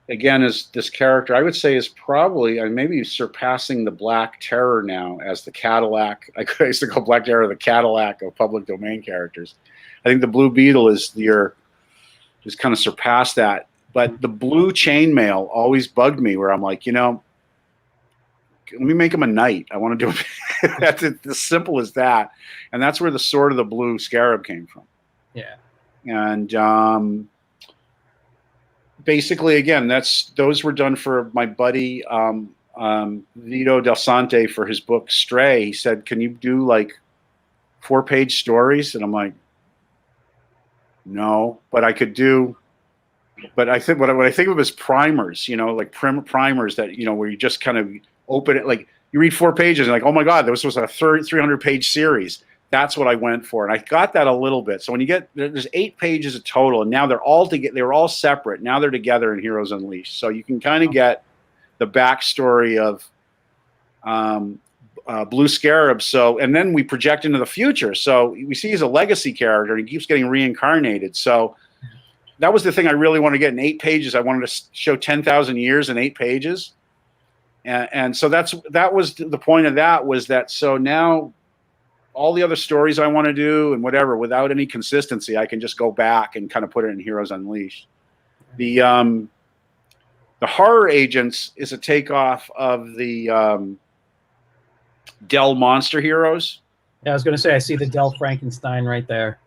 again, is this character I would say is probably maybe surpassing the Black Terror now as the Cadillac. I used to call Black Terror the Cadillac of public domain characters. I think the Blue Beetle is just kind of surpassed that. But the blue chainmail always bugged me, where I'm like, let me make him a knight. I want to do it. That's as simple as that. And that's where the Sword of the Blue Scarab came from. Yeah. And basically, again, those were done for my buddy Vito Del Sante for his book Stray. He said, "Can you do like 4-page stories?" And I'm like, no, but I could do. But I think what I think of as primers, like primers that where you just kind of open it, like you read 4 pages and like, oh my God, this was a 300-page series. That's what I went for, and I got that a little bit. So when there's 8 pages of total, and now they're all together. They were all separate. Now they're together in Heroes Unleashed. So you can kind of get the backstory of Blue Scarab. So, and then we project into the future. So we see he's a legacy character, and he keeps getting reincarnated. So that was the thing I really wanted to get in 8 pages. I wanted to show 10,000 years in 8 pages, and so that was the point of that. Was that so now all the other stories I want to do and whatever, without any consistency, I can just go back and kind of put it in Heroes Unleashed. The Horror Agents is a takeoff of the Dell Monster Heroes. Yeah, I was going to say, I see the Dell Frankenstein right there.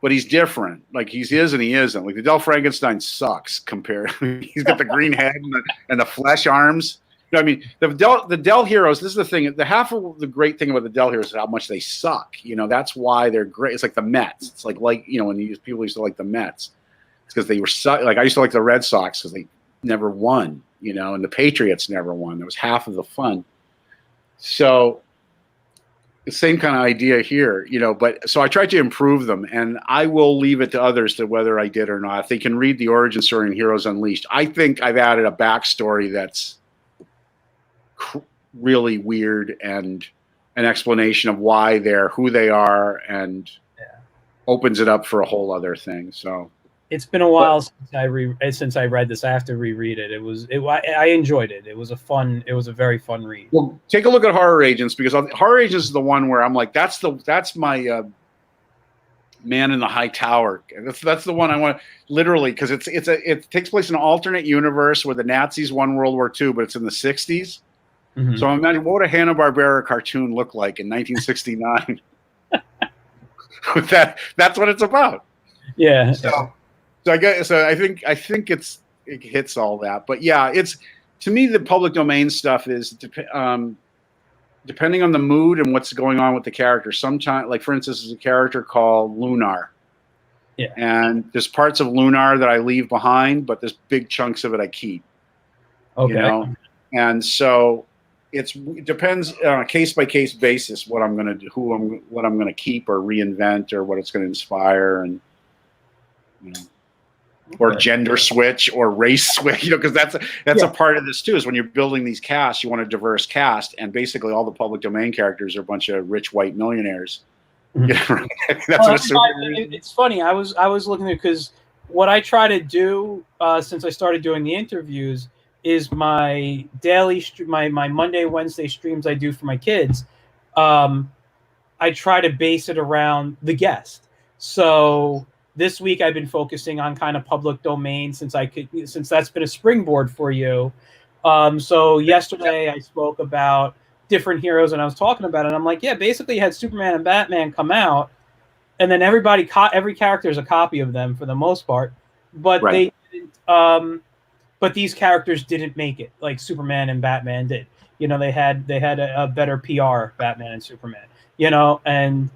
But he's different. Like he is and he isn't. Like the Dell Frankenstein sucks compared. He's got the green head and the flesh arms. I mean, the Dell heroes, this is the thing. The half of the great thing about the Dell heroes is how much they suck. That's why they're great. It's like the Mets. It's like when people used to like the Mets. It's because they were like I used to like the Red Sox because they never won, and the Patriots never won. That was half of the fun. So the same kind of idea here, but so I tried to improve them, and I will leave it to others to whether I did or not. They can read the origin story in Heroes Unleashed. I think I've added a backstory that's really weird and an explanation of why they're who they are, and opens it up for a whole other thing. So It's been a while since I read this. I have to reread it. I enjoyed it. It was a very fun read. Well, take a look at Horror Agents, because Horror Agents is the one where I'm like, that's my Man in the High Tower. That's the one I want, literally, because it takes place in an alternate universe where the Nazis won World War II, but it's in the 60s. Mm-hmm. So imagine, what would a Hanna-Barbera cartoon look like in 1969? That's what it's about. Yeah. So I think it hits all that. But yeah, it's, to me, the public domain stuff is depending on the mood and what's going on with the character. Sometimes, like for instance, there's a character called Lunar. Yeah. And there's parts of Lunar that I leave behind, but there's big chunks of it I keep. Okay. You know? And so it depends on a case by case basis what I'm going to do, what I'm going to keep or reinvent, or what it's going to inspire, and or gender switch or race switch, because that's a part of this too, is when you're building these casts, you want a diverse cast, and basically all the public domain characters are a bunch of rich white millionaires. Mm-hmm. It's funny. I was looking at, because what I try to do since I started doing the interviews is my daily my Monday, Wednesday streams I do for my kids. I try to base it around the guest. So this week I've been focusing on kind of public domain, since that's been a springboard for you. So yesterday I spoke about different heroes, and I was talking about it, and I'm like, yeah, basically you had Superman and Batman come out, and then every character is a copy of them for the most part, but they didn't, but these characters didn't make it like Superman and Batman did. They had a better PR, Batman and Superman, and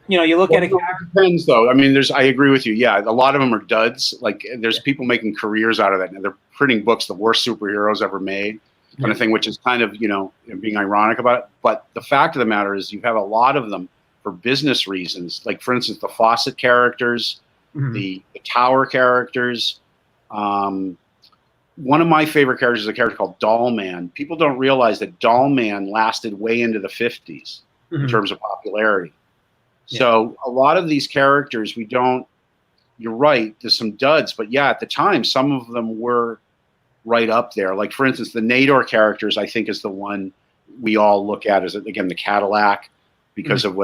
you look at it. Depends, though. I mean, I agree with you. Yeah, a lot of them are duds. Like, there's people making careers out of that, and they're printing books, the worst superheroes ever made, kind of thing, which is kind of, being ironic about it. But the fact of the matter is, you have a lot of them for business reasons. Like, for instance, the Faucet characters, the Tower characters. One of my favorite characters is a character called Doll Man. People don't realize that Doll Man lasted way into the 50s in terms of popularity. Yeah. So a lot of these characters, you're right, there's some duds, but yeah, at the time, some of them were right up there. Like, for instance, the Nador characters, I think, is the one we all look at as, again, the Cadillac, because of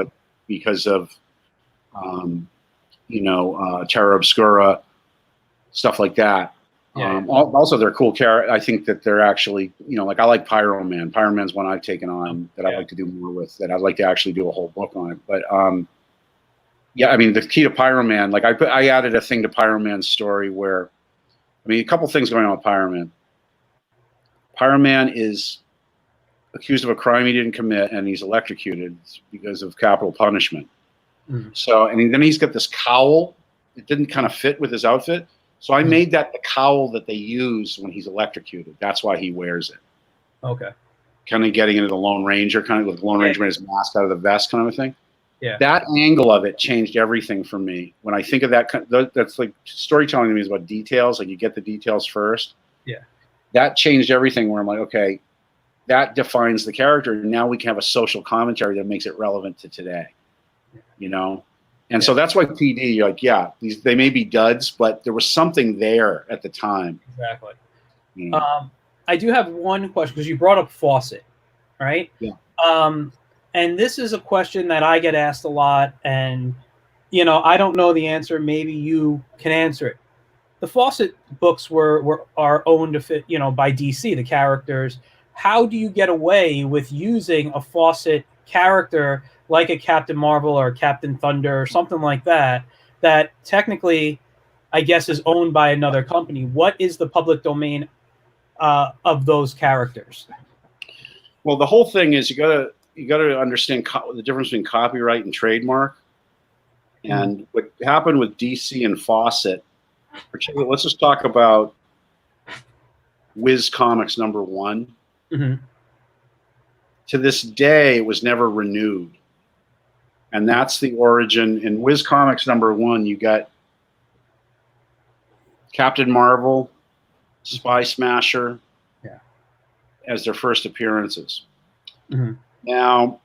Terra Obscura, stuff like that. Yeah. Also, they're cool characters. I think that they're actually, like, I like Pyro Man. Pyro Man's one I've taken on that I'd like to do more with, that I'd like to actually do a whole book on it. But yeah, I mean, the key to Pyro Man, like, I added a thing to Pyro Man's story where, I mean, a couple things going on with Pyro Man. Pyro Man is accused of a crime he didn't commit, and he's electrocuted because of capital punishment. So, and then he's got this cowl. It didn't kind of fit with his outfit. So I made that the cowl that they use when he's electrocuted. That's why he wears it. Okay. Kind of getting into the Lone Ranger, kind of like Lone Ranger made his mask out of the vest kind of a thing. Yeah. That angle of it changed everything for me. When I think of that, that's like, storytelling to me is about details. Like, you get the details first. Yeah. That changed everything, where I'm like, okay, that defines the character. Now we can have a social commentary that makes it relevant to today. And so that's why PD, you're like, yeah, they may be duds, but there was something there at the time. Exactly. I do have one question, because you brought up Faucet, right? Yeah. And this is a question that I get asked a lot, and I don't know the answer. Maybe you can answer it. The Faucet books are owned by DC, the characters. How do you get away with using a Faucet character like a Captain Marvel or a Captain Thunder or something like that, that technically, I guess, is owned by another company? What is the public domain of those characters? Well, the whole thing is you got to understand the difference between copyright and trademark. And what happened with DC and Faucet, particularly, let's just talk about Whiz Comics #1. To this day, it was never renewed. And that's the origin. In Whiz Comics #1, you got Captain Marvel, Spy Smasher as their first appearances. Now,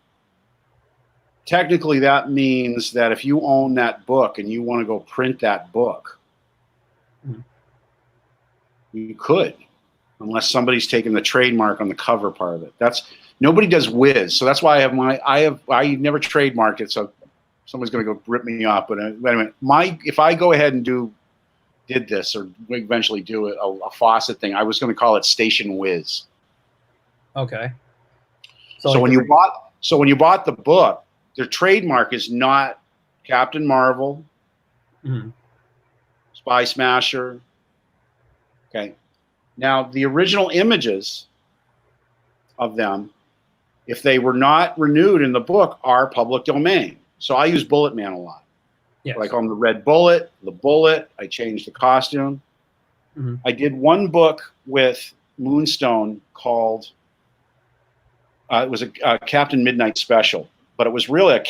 technically, that means that if you own that book and you want to go print that book, Mhm. You could, unless somebody's taken the trademark on the cover part of it. Nobody does Wiz, so that's why I never trademarked it. So someone's going to go rip me off. But anyway, if I go ahead and did this or eventually do a faucet thing, I was going to call it Station Wiz. Okay. So when you bought the book, their trademark is not Captain Marvel, Mhm. Spy Smasher. Okay. Now the original images of them, if they were not renewed in the book, are public domain. So I use Bullet Man a lot. Yes. I call him the Red Bullet, the Bullet. I changed the costume. Mhm. I did one book with Moonstone called, it was a Captain Midnight special, but it was really a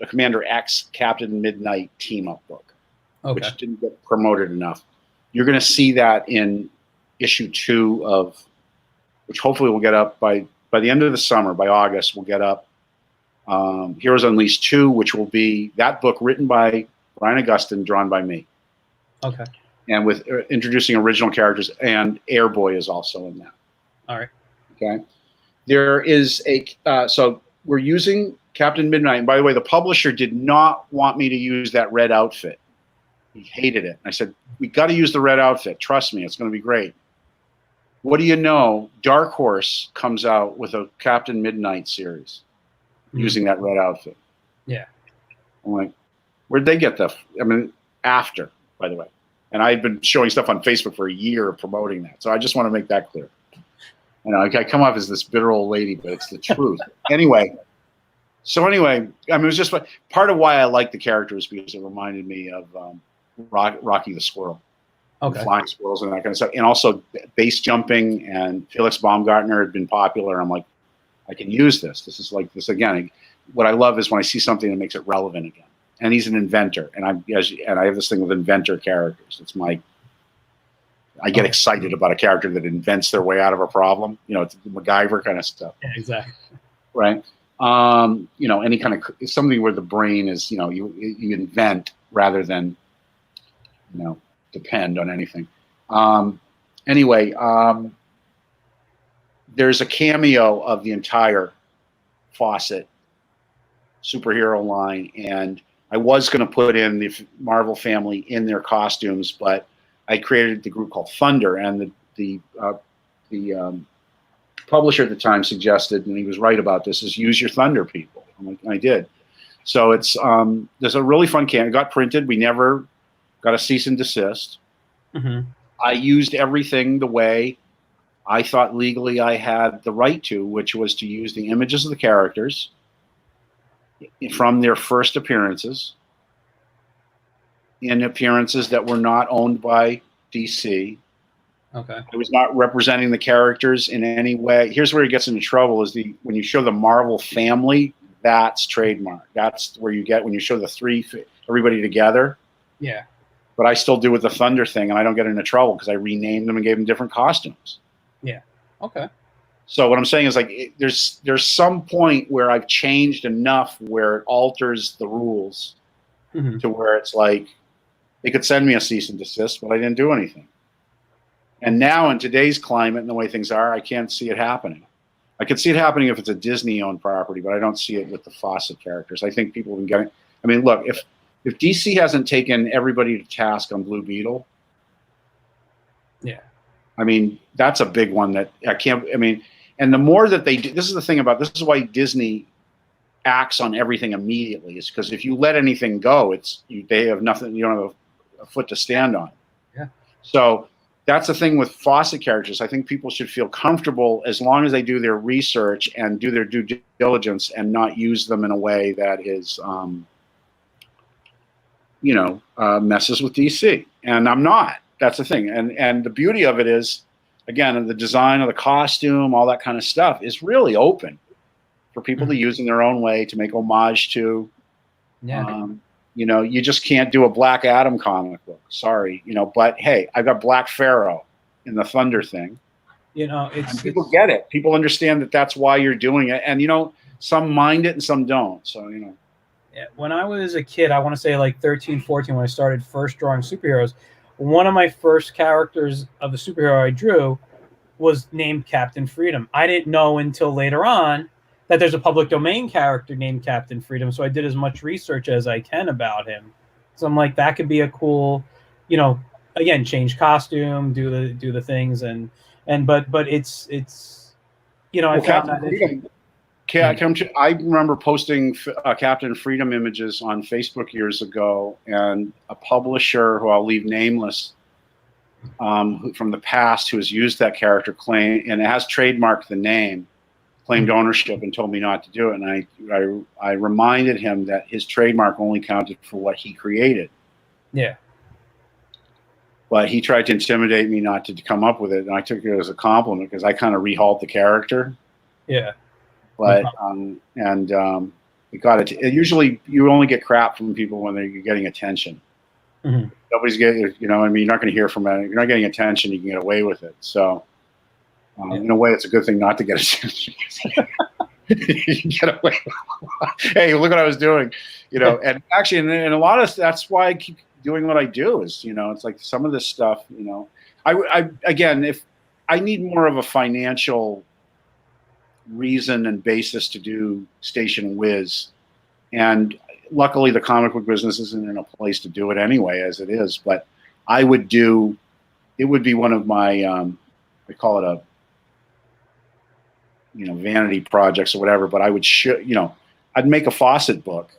Commander X Captain Midnight team-up book, which didn't get promoted enough. You're going to see that in issue 2 of, which hopefully will get up by the end of the summer, by August, we'll get up Heroes Unleashed 2, which will be that book written by Brian Augustyn, drawn by me. Okay. And with introducing original characters, and Airboy is also in that. All right. Okay. There is so we're using Captain Midnight. And by the way, the publisher did not want me to use that red outfit. He hated it. I said, we got to use the red outfit. Trust me, it's going to be great. What do you know? Dark Horse comes out with a Captain Midnight series using that red outfit. Yeah. I'm like, where'd they get that? I mean, after, by the way. And I had been showing stuff on Facebook for a year promoting that. So I just want to make that clear. You know, I come off as this bitter old lady, but it's the truth. Anyway, I mean, it was just part of why I liked the character is because it reminded me of Rocky the Squirrel. Okay. Flying squirrels and that kind of stuff. And also base jumping, and Felix Baumgartner had been popular. I'm like, I can use this. This is like this again. What I love is when I see something that makes it relevant again. And he's an inventor, and I have this thing with inventor characters. It's I get excited about a character that invents their way out of a problem. You know, it's MacGyver kind of stuff. Yeah, exactly. Right. You know, any kind of something where the brain is, you know, you invent rather than, you know, depend on anything. Anyway, there's a cameo of the entire Faucet superhero line, and I was going to put in the Marvel family in their costumes, but I created the group called Thunder, and the publisher at the time suggested, and he was right about this, is use your Thunder people. I'm like, I did. So it's there's a really fun cameo. It got printed. We never got a cease and desist. Mm-hmm. I used everything the way I thought legally I had the right to, which was to use the images of the characters from their first appearances in appearances that were not owned by DC. Okay. I was not representing the characters in any way. Here's where it gets into trouble is when you show the Marvel family, that's trademark. That's where you get when you show everybody together. Yeah. But I still do with the Thunder thing, and I don't get into trouble because I renamed them and gave them different costumes. Yeah. Okay. So what I'm saying is like there's some point where I've changed enough where it alters the rules to where it's like they could send me a cease and desist, but I didn't do anything. And now in today's climate and the way things are, I can't see it happening. I could see it happening if it's a Disney-owned property, but I don't see it with the Faucet characters. I think people have been getting. I mean, look, if DC hasn't taken everybody to task on Blue Beetle, yeah, I mean that's a big one that I can't. I mean, and the more that they do, this is the thing about this is why Disney acts on everything immediately. Is because if you let anything go, they have nothing. You don't have a foot to stand on. Yeah. So that's the thing with Faucet characters. I think people should feel comfortable as long as they do their research and do their due diligence and not use them in a way that is, messes with DC. And I'm not. That's the thing. And the beauty of it is, again, the design of the costume, all that kind of stuff is really open for people to use in their own way to make homage to. Yeah. You just can't do a Black Adam comic book. Sorry, but hey, I've got Black Pharaoh in the Thunder thing. People get it. People understand that that's why you're doing it. And, some mind it and some don't. So, Yeah. When I was a kid, I want to say like 13, 14, when I started first drawing superheroes, one of my first characters of a superhero I drew was named Captain Freedom. I didn't know until later on that there's a public domain character named Captain Freedom, so I did as much research as I can about him. So I'm like, that could be a cool, again, change costume, do the things, but it's I found Captain that Freedom. I remember posting Captain Freedom images on Facebook years ago, and a publisher who I'll leave nameless from the past who has used that character claim and has trademarked the name, claimed ownership and told me not to do it. And I reminded him that his trademark only counted for what he created. Yeah. But he tried to intimidate me not to come up with it, and I took it as a compliment because I kind of rehauled the character. Yeah. But it got it. Usually, you only get crap from people when you're getting attention. Mm-hmm. Nobody's getting, you're not going to hear from it. You're not getting attention. You can get away with it. So, in a way, it's a good thing not to get attention. You can get away. Hey, look what I was doing. And actually, and a lot of that's why I keep doing what I do. Is it's like some of this stuff. I again, if I need more of a financial reason and basis to do Station Whiz, and luckily the comic book business isn't in a place to do it anyway as it is, but it would be one of my I call it a vanity projects or whatever, but I would I'd make a Faucet book,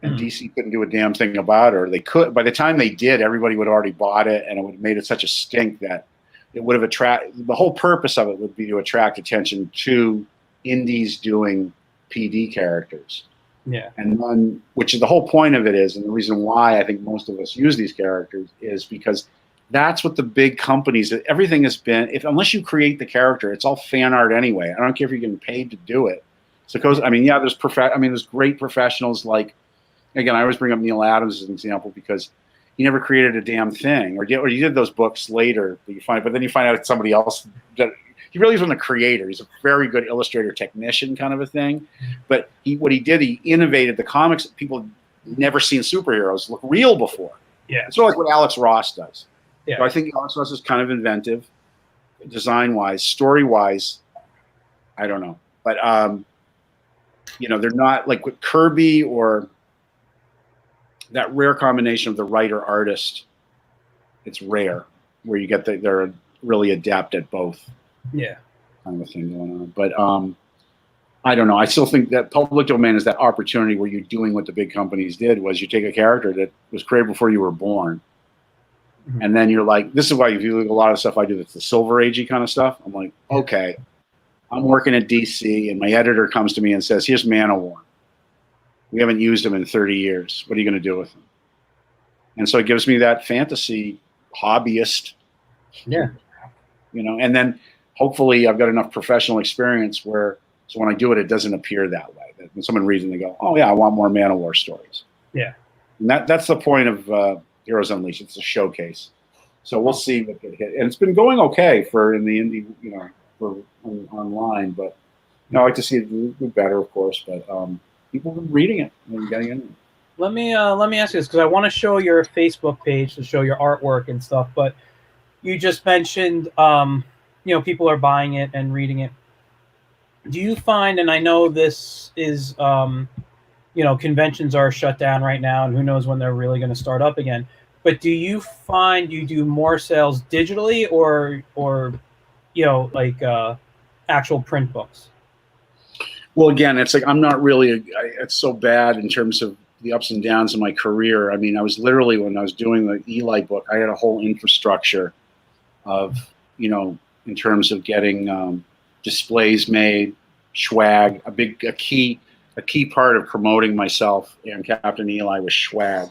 and DC couldn't do a damn thing about it, or they could. By the time they did, everybody would have already bought it, and it would have made it such a stink that it would have attracted. The whole purpose of it would be to attract attention to indies doing PD characters. Yeah. And then, which is the whole point of it is, and the reason why I think most of us use these characters is because that's what the big companies, everything has been, unless you create the character, it's all fan art anyway. I don't care if you're getting paid to do it. So, there's great professionals like, again, I always bring up Neil Adams as an example because he never created a damn thing, or you did those books later but then you find out it's somebody else that he really wasn't a creator. He's a very good illustrator technician kind of a thing. But what he did, he innovated the comics. People never seen superheroes look real before. Yeah. It's sort of like what Alex Ross does. Yeah. So I think Alex Ross is kind of inventive, design-wise, story-wise. I don't know. But, they're not like with Kirby or that rare combination of the writer-artist. It's rare where you get they're really adept at both. Yeah. Kind of a thing going on. But I don't know. I still think that public domain is that opportunity where you're doing what the big companies did, was you take a character that was created before you were born. Mm-hmm. And then you're like, this is why if you look at a lot of stuff I do that's the Silver Agey kind of stuff, I'm like, okay, I'm working at DC and my editor comes to me and says, here's Man-O-War. We haven't used him in 30 years. What are you going to do with him? And so it gives me that fantasy hobbyist. Yeah. And then hopefully I've got enough professional experience so when I do it, it doesn't appear that way. That when someone reads it, they go, oh yeah, I want more Man-O-War stories. Yeah. And that's the point of Heroes Unleashed. It's a showcase. So we'll see what get hit. And it's been going okay in the indie, for online, but I like to see it do better, of course, but people have been reading it and getting into it. Let me ask you this, because I want to show your Facebook page to show your artwork and stuff, but you just mentioned people are buying it and reading it. Do you find, and I know this is conventions are shut down right now and who knows when they're really going to start up again, but do you find you do more sales digitally or actual print books? Well, again, it's like I'm not really it's so bad in terms of the ups and downs of my career. I mean, I was literally, when I was doing the Eli book, I had a whole infrastructure of, in terms of getting displays made, swag. A key part of promoting myself and Captain Eli was swag.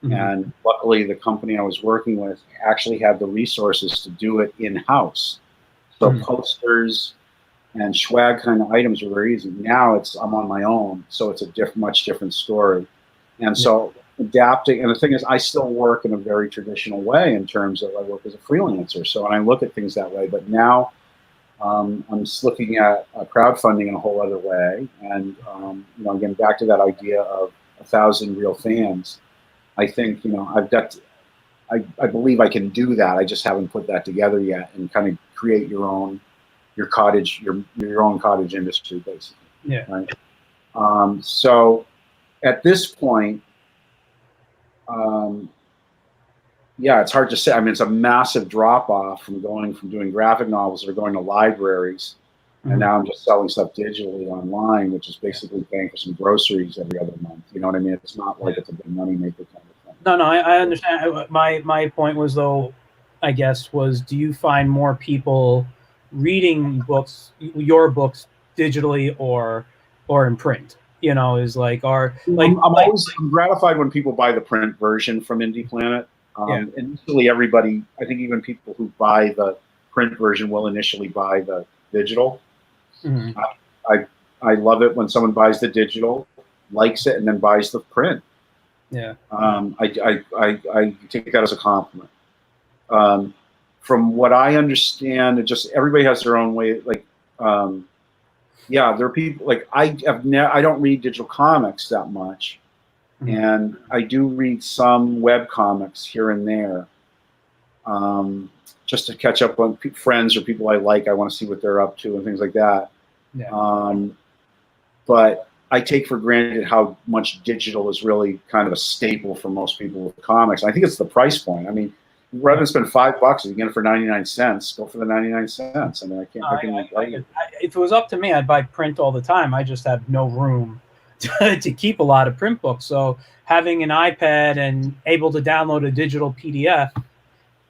Mm-hmm. And luckily, the company I was working with actually had the resources to do it in-house. So posters and swag kind of items are very easy. Now I'm on my own, so it's a much different story. And so adapting, and the thing is, I still work in a very traditional way in terms of I work as a freelancer. So I look at things that way, but now I'm just looking at crowdfunding in a whole other way. And, again, back to that idea of 1,000 real fans, I think, I've got I believe I can do that. I just haven't put that together yet and kind of create your own cottage industry, basically. Yeah. Right. So at this point, yeah, it's hard to say. I mean, it's a massive drop off from doing graphic novels or going to libraries. And now I'm just selling stuff digitally online, which is basically paying for some groceries every other month. You know what I mean? It's not like it's a big money maker kind of thing. No, I understand. My point was, though, I guess, was do you find more people reading books, your books, digitally or in print? You know, is like I'm gratified when people buy the print version from Indie Planet. Initially, everybody, I think even people who buy the print version will initially buy the digital. Mm-hmm. I love it when someone buys the digital, likes it, and then buys the print. Yeah. I take that as a compliment. From what I understand, it just everybody has their own way. Like, yeah, there are people like I don't read digital comics that much, and I do read some web comics here and there, just to catch up on friends or people I like. I want to see what they're up to and things like that. Yeah. But I take for granted how much digital is really kind of a staple for most people with comics. I think it's the price point. I mean, rather than spend $5, you get it for 99 cents. Go for the 99 cents. I mean, I can't. If it was up to me, I'd buy print all the time. I just have no room to keep a lot of print books. So having an iPad and able to download a digital PDF,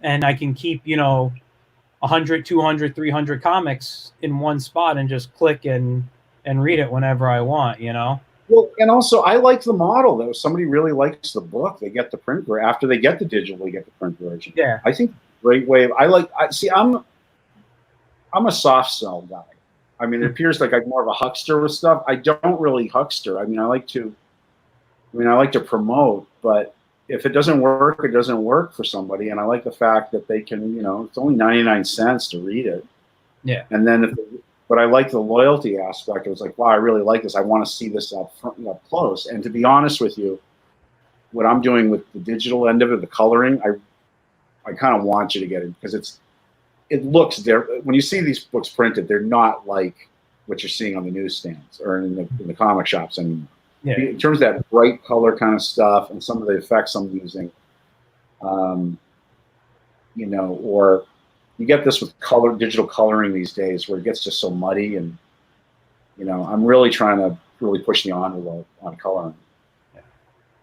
and I can keep 100, 200, 300 comics in one spot and just click and read it whenever I want. Well, and also I like the model though. Somebody really likes the book, they get the print version. After they get the digital, they get the print version. Yeah, I think great way. I'm a soft sell guy. I mean, it appears like I'm more of a huckster with stuff. I don't really huckster. I mean, I like to promote, but if it doesn't work, it doesn't work for somebody. And I like the fact that they can, it's only 99 cents to read it. Yeah. And then but I like the loyalty aspect. It was like, wow, I really like this. I want to see this up close. And to be honest with you, what I'm doing with the digital end of it, the coloring, I kind of want you to get it because it looks there. When you see these books printed, they're not like what you're seeing on the newsstands or in the comic shops anymore. Yeah. In terms of that bright color kind of stuff and some of the effects I'm using, or you get this with digital coloring these days where it gets just so muddy, and I'm really trying to push the envelope on coloring. Yeah.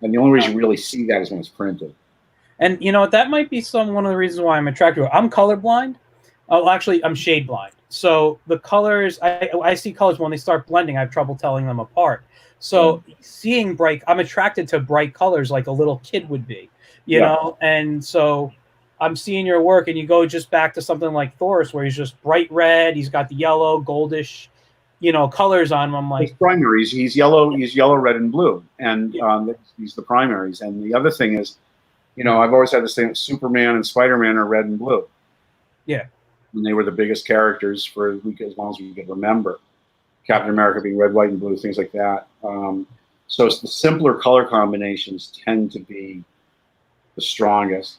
And the only reason you really see that is when it's printed. And that might be one of the reasons why I'm attracted to it. I'm colorblind. Oh, actually, I'm shade blind. So the colors, I see colors when they start blending, I have trouble telling them apart. So seeing I'm attracted to bright colors like a little kid would be, you know? And so I'm seeing your work, and you go just back to something like Thor's, where he's just bright red. He's got the yellow, goldish, colors on him. I'm like, his primaries. He's yellow, red, and blue, and he's the primaries. And the other thing is, I've always had the same. Superman and Spider-Man are red and blue. Yeah, and they were the biggest characters for as long as we could remember. Captain America being red, white, and blue, things like that. So it's the simpler color combinations tend to be the strongest.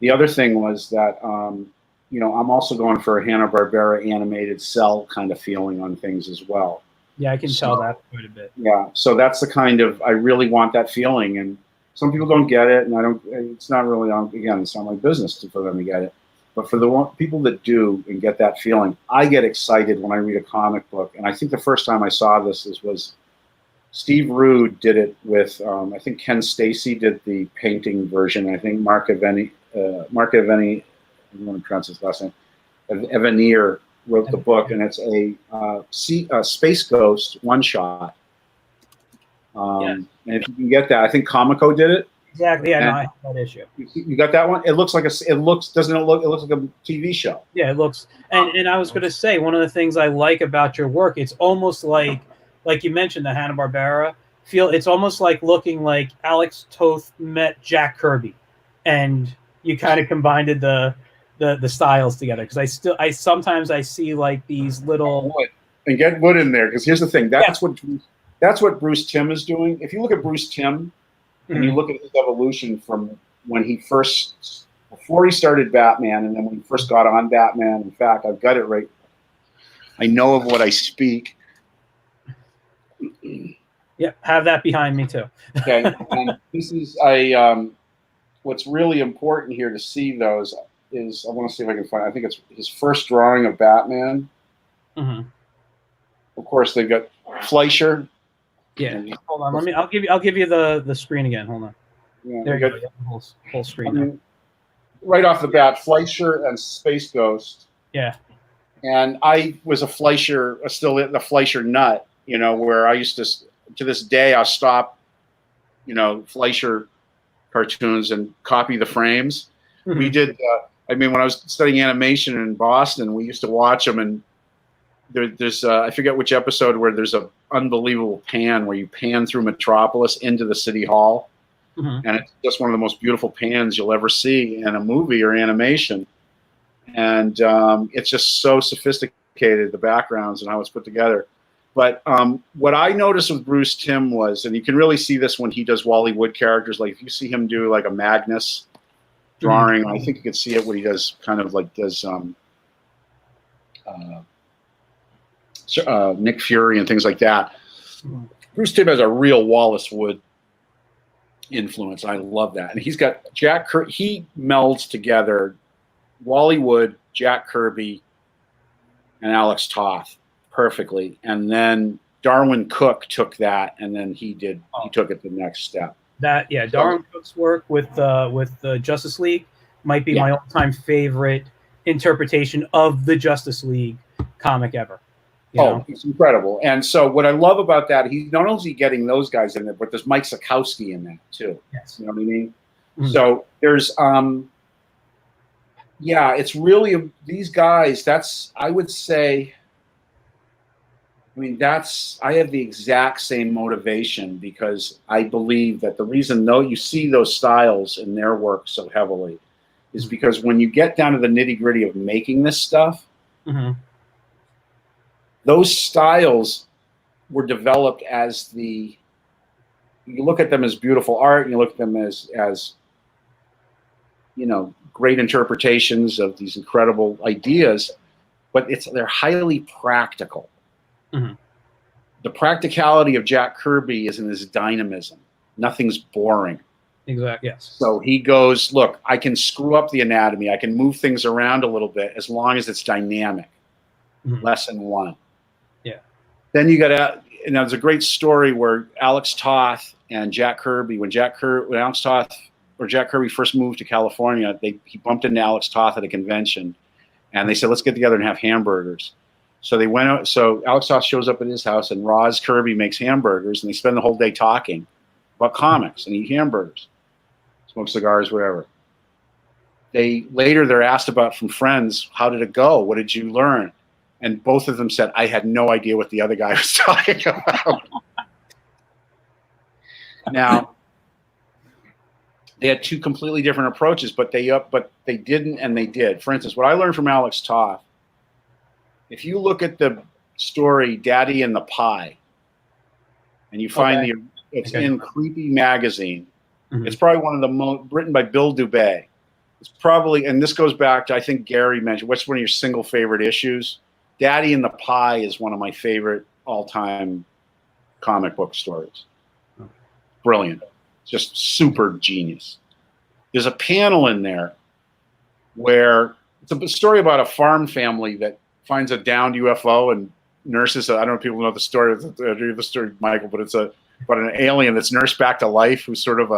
The other thing was that, I'm also going for a Hanna-Barbera animated cell kind of feeling on things as well. Yeah, I can tell that quite a bit. Yeah, so that's the kind of, I really want that feeling, and some people don't get it, and it's not really, again, it's not my business for them to get it. But for the people that do and get that feeling, I get excited when I read a comic book. And I think the first time I saw this was Steve Rude did it with, I think Ken Stacy did the painting version. I think Mark Evany, I don't want to pronounce his last name, Evanier wrote the book, and it's a Space Ghost one-shot. And if you can get that, I think Comico did it. Exactly. Yeah, no, I have that issue. You got that one? It looks like it looks like a TV show. Yeah, it looks. And I was going to say, one of the things I like about your work, it's almost like you mentioned the Hanna-Barbera feel. It's almost like looking like Alex Toth met Jack Kirby, and you kind of combined the styles together. Because I sometimes see like these little and get wood in there. Because here's the thing. That's what Bruce Timm is doing. If you look at Bruce Timm. And you look at his evolution from when he first, before he started Batman, and then when he first got on Batman. In fact, I've got it right. I know of what I speak. Yeah, have that behind me too. Okay, and this is what's really important here to see those is, I want to see if I can find, I think it's his first drawing of Batman. Mm-hmm. Of course, they've got Fleischer. Yeah, hold on. I'll give you the screen again. Hold on. Yeah, there you go. Whole screen now. Right off the bat, Fleischer and Space Ghost. Yeah. And I was a Fleischer, still the Fleischer nut, you know, where I used to this day, I'll stop, you know, Fleischer cartoons and copy the frames. Mm-hmm. We did, I mean, when I was studying animation in Boston, we used to watch them, and there's I forget which episode where there's a unbelievable pan where you pan through Metropolis into the city hall. Mm-hmm. And it's just one of the most beautiful pans you'll ever see in a movie or animation. And it's just so sophisticated, the backgrounds and how it's put together. But what I noticed with Bruce Timm was, and you can really see this when he does Wally Wood characters, like if you see him do like a Magnus drawing, mm-hmm. I think you can see it when he does kind of like does Nick Fury and things like that. Mm-hmm. Bruce Timm has a real Wallace Wood influence. I love that. And he's got Jack Kirby. He melds together Wally Wood, Jack Kirby, and Alex Toth perfectly. And then Darwin Cook took that, and then he took it the next step. Darwin Cook's work with the Justice League might be my all-time favorite interpretation of the Justice League comic ever. You know? It's incredible. And so what I love about that, he's not only getting those guys in there, but there's Mike Sikowski in that too. Yes. You know what I mean? Mm-hmm. So there's it's really these guys, that's, I would say, I mean, I have the exact same motivation, because I believe that the reason though you see those styles in their work so heavily is because when you get down to the nitty-gritty of making this stuff, mm-hmm. those styles were developed as you look at them as beautiful art, and you look at them as you know, great interpretations of these incredible ideas, but they're highly practical. Mm-hmm. The practicality of Jack Kirby is in his dynamism. Nothing's boring. Exactly. Yes. So he goes, look, I can screw up the anatomy. I can move things around a little bit as long as it's dynamic. Mm-hmm. Lesson one. Yeah. Then you got and there's a great story where Alex Toth and Jack Kirby, when Alex Toth or Jack Kirby first moved to California, he bumped into Alex Toth at a convention, and they said, let's get together and have hamburgers. So they went out. So Alex Toth shows up at his house, and Roz Kirby makes hamburgers, and they spend the whole day talking about comics and eat hamburgers, smoke cigars, whatever. They're asked about from friends, how did it go? What did you learn? And both of them said, I had no idea what the other guy was talking about. Now, they had two completely different approaches, but they didn't, and they did. For instance, what I learned from Alex Toth, if you look at the story Daddy and the Pie, and you find it's in Creepy Magazine, mm-hmm. It's probably one of the most, written by Bill Dubay. It's probably, and this goes back to, I think Gary mentioned, what's one of your single favorite issues? Daddy and the Pie is one of my favorite all-time comic book stories. Brilliant. Just super genius. There's a panel in there where it's a story about a farm family that finds a downed UFO and nurses. I don't know if people know the story. The story, Michael, but it's about an alien that's nursed back to life, who's sort of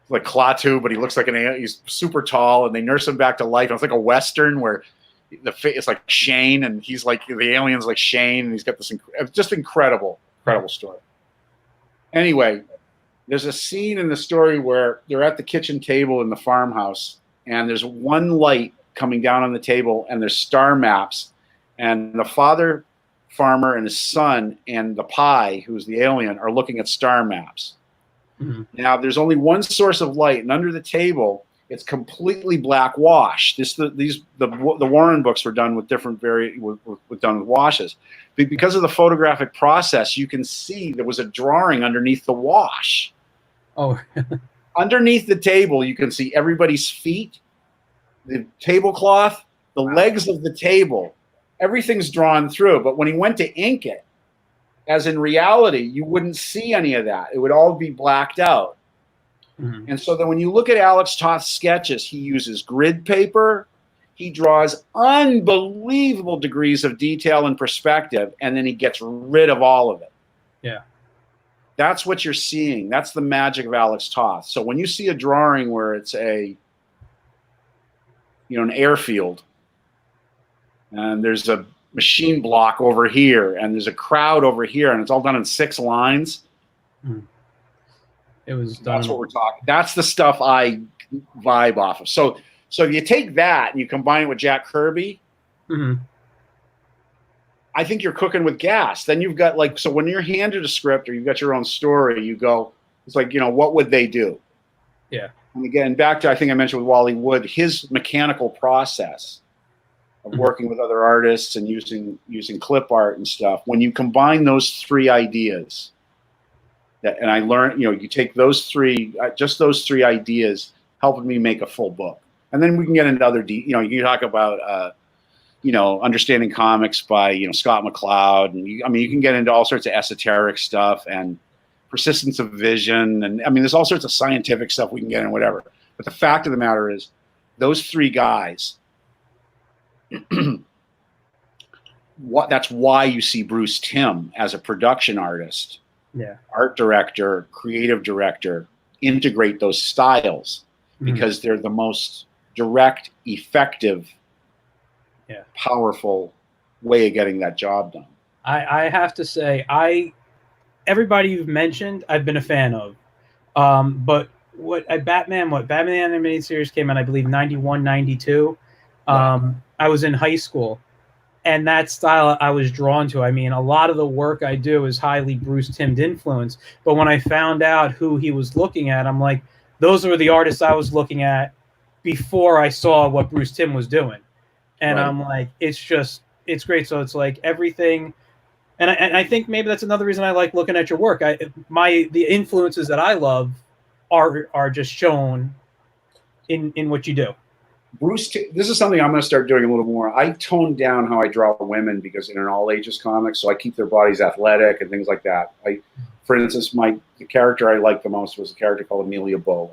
like Klaatu, but he looks like an alien. He's super tall, and they nurse him back to life. And it's like a Western where it's like Shane, and he's like, the alien's like Shane, and he's got this just incredible story. Anyway, there's a scene in the story where they're at the kitchen table in the farmhouse, and there's one light coming down on the table, and there's star maps, and the father farmer and his son and the pie, who's the alien, are looking at star maps. Mm-hmm. Now, there's only one source of light, and under the table, it's completely black wash. The Warren books were done with different done with washes. But because of the photographic process, you can see there was a drawing underneath the wash. Oh. underneath the table, you can see everybody's feet, the tablecloth, the legs of the table. Everything's drawn through. But when he went to ink it, as in reality, you wouldn't see any of that. It would all be blacked out. Mm-hmm. And so then when you look at Alex Toth's sketches, he uses grid paper. He draws unbelievable degrees of detail and perspective, and then he gets rid of all of it. Yeah. That's what you're seeing. That's the magic of Alex Toth. So when you see a drawing where it's an airfield, and there's a machine block over here, and there's a crowd over here, and it's all done in 6 lines. It was done. That's what we're talking. That's the stuff I vibe off of. So if you take that and you combine it with Jack Kirby, I think you're cooking with gas. Then you've got so when you're handed a script or you've got your own story, you go, it's like, what would they do? Yeah. And again, back to, I think I mentioned with Wally Wood, his mechanical process of working with other artists and using clip art and stuff. When you combine those 3 ideas, and I learned, you take those 3, just those 3 ideas helping me make a full book. And then we can get into other, you can talk about, understanding comics by, Scott McCloud. And you can get into all sorts of esoteric stuff and persistence of vision. And there's all sorts of scientific stuff we can get in, whatever. But the fact of the matter is those 3 guys, that's why you see Bruce Timm as a production artist, art director, creative director, integrate those styles because they're the most direct, effective, powerful way of getting that job done. I have to say, everybody you've mentioned, I've been a fan of. But Batman animated series came out, I believe, 91, 92. I was in high school, and that style I was drawn to. A lot of the work I do is highly Bruce Timm influence. But when I found out who he was looking at, I'm like, those were the artists I was looking at before I saw what Bruce Timm was doing. And I'm like, it's great. So it's like everything. And I think maybe that's another reason I like looking at your work. The influences that I love are just shown in what you do. This is something I'm going to start doing a little more. I toned down how I draw women because in an all ages comic, so I keep their bodies athletic and things like that. For instance, the character I liked the most was a character called Amelia Bola.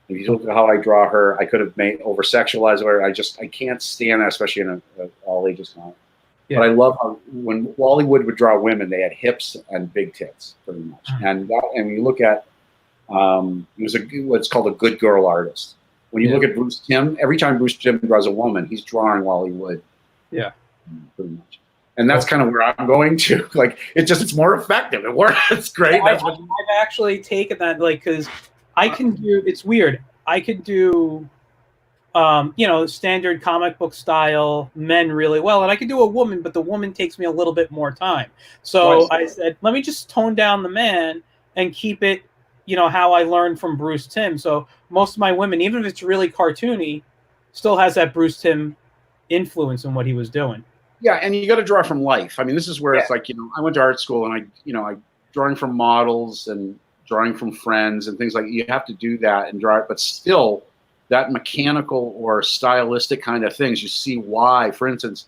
If you look at how I draw her, I could have made over sexualized her. I can't stand that, especially in an all ages comic. Yeah. But I love how when Wally Wood would draw women, they had hips and big tits, pretty much. And when you look at, he was what's called a good girl artist. When you look at Bruce Timm, every time Bruce Timm draws a woman, he's drawing Wally Wood. Yeah, pretty much. And that's kind of where I'm going to. It's more effective. It works. It's great. I've actually taken that, because I can do. It's weird. I could do, standard comic book style men really well, and I could do a woman, but the woman takes me a little bit more time. So I said, let me just tone down the man and keep it, how I learned from Bruce Timm. So most of my women, even if it's really cartoony, still has that Bruce Timm influence in what he was doing. Yeah, and you got to draw from life. This is where it's like, I went to art school and I drawing from models and drawing from friends and things like you have to do that and draw it, but still that mechanical or stylistic kind of things, you see why, for instance,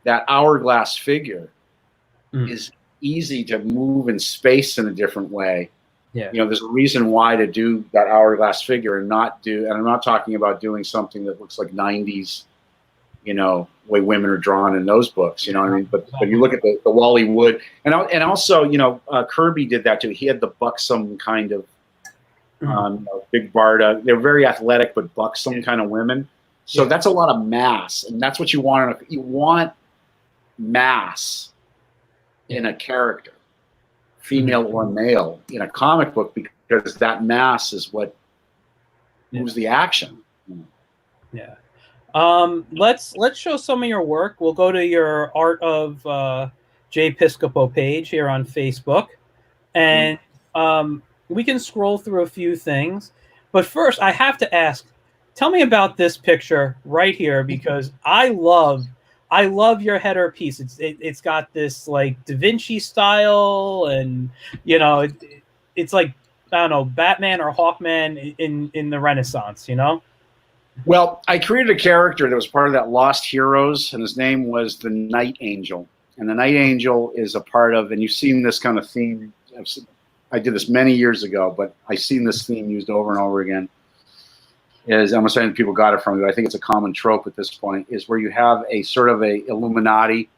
that hourglass figure is easy to move in space in a different way. Yeah. There's a reason why to do that hourglass figure and I'm not talking about doing something that looks like 90s, way women are drawn in those books, But you look at the Wally Wood and also, Kirby did that too. He had the buxom kind of big Barda. They're very athletic, but buxom kind of women. So that's a lot of mass, and that's what you want. You want mass in a character, female or male, in a comic book, because that mass is what moves the action. Yeah. Let's show some of your work. We'll go to your Art of Jay Piscopo page here on Facebook, and we can scroll through a few things. But first, I have to ask, tell me about this picture right here, because I love your header piece. It's got this like Da Vinci style, and it's like I don't know, Batman or Hawkman in the Renaissance, you know? Well, I created a character that was part of that Lost Heroes, and his name was the Night Angel. And the Night Angel is a part of, and you've seen this kind of theme. I did this many years ago, but I've seen this theme used over and over again. Is I'm not saying people got it from you. I think it's a common trope at this point. Is where you have a sort of a Illuminati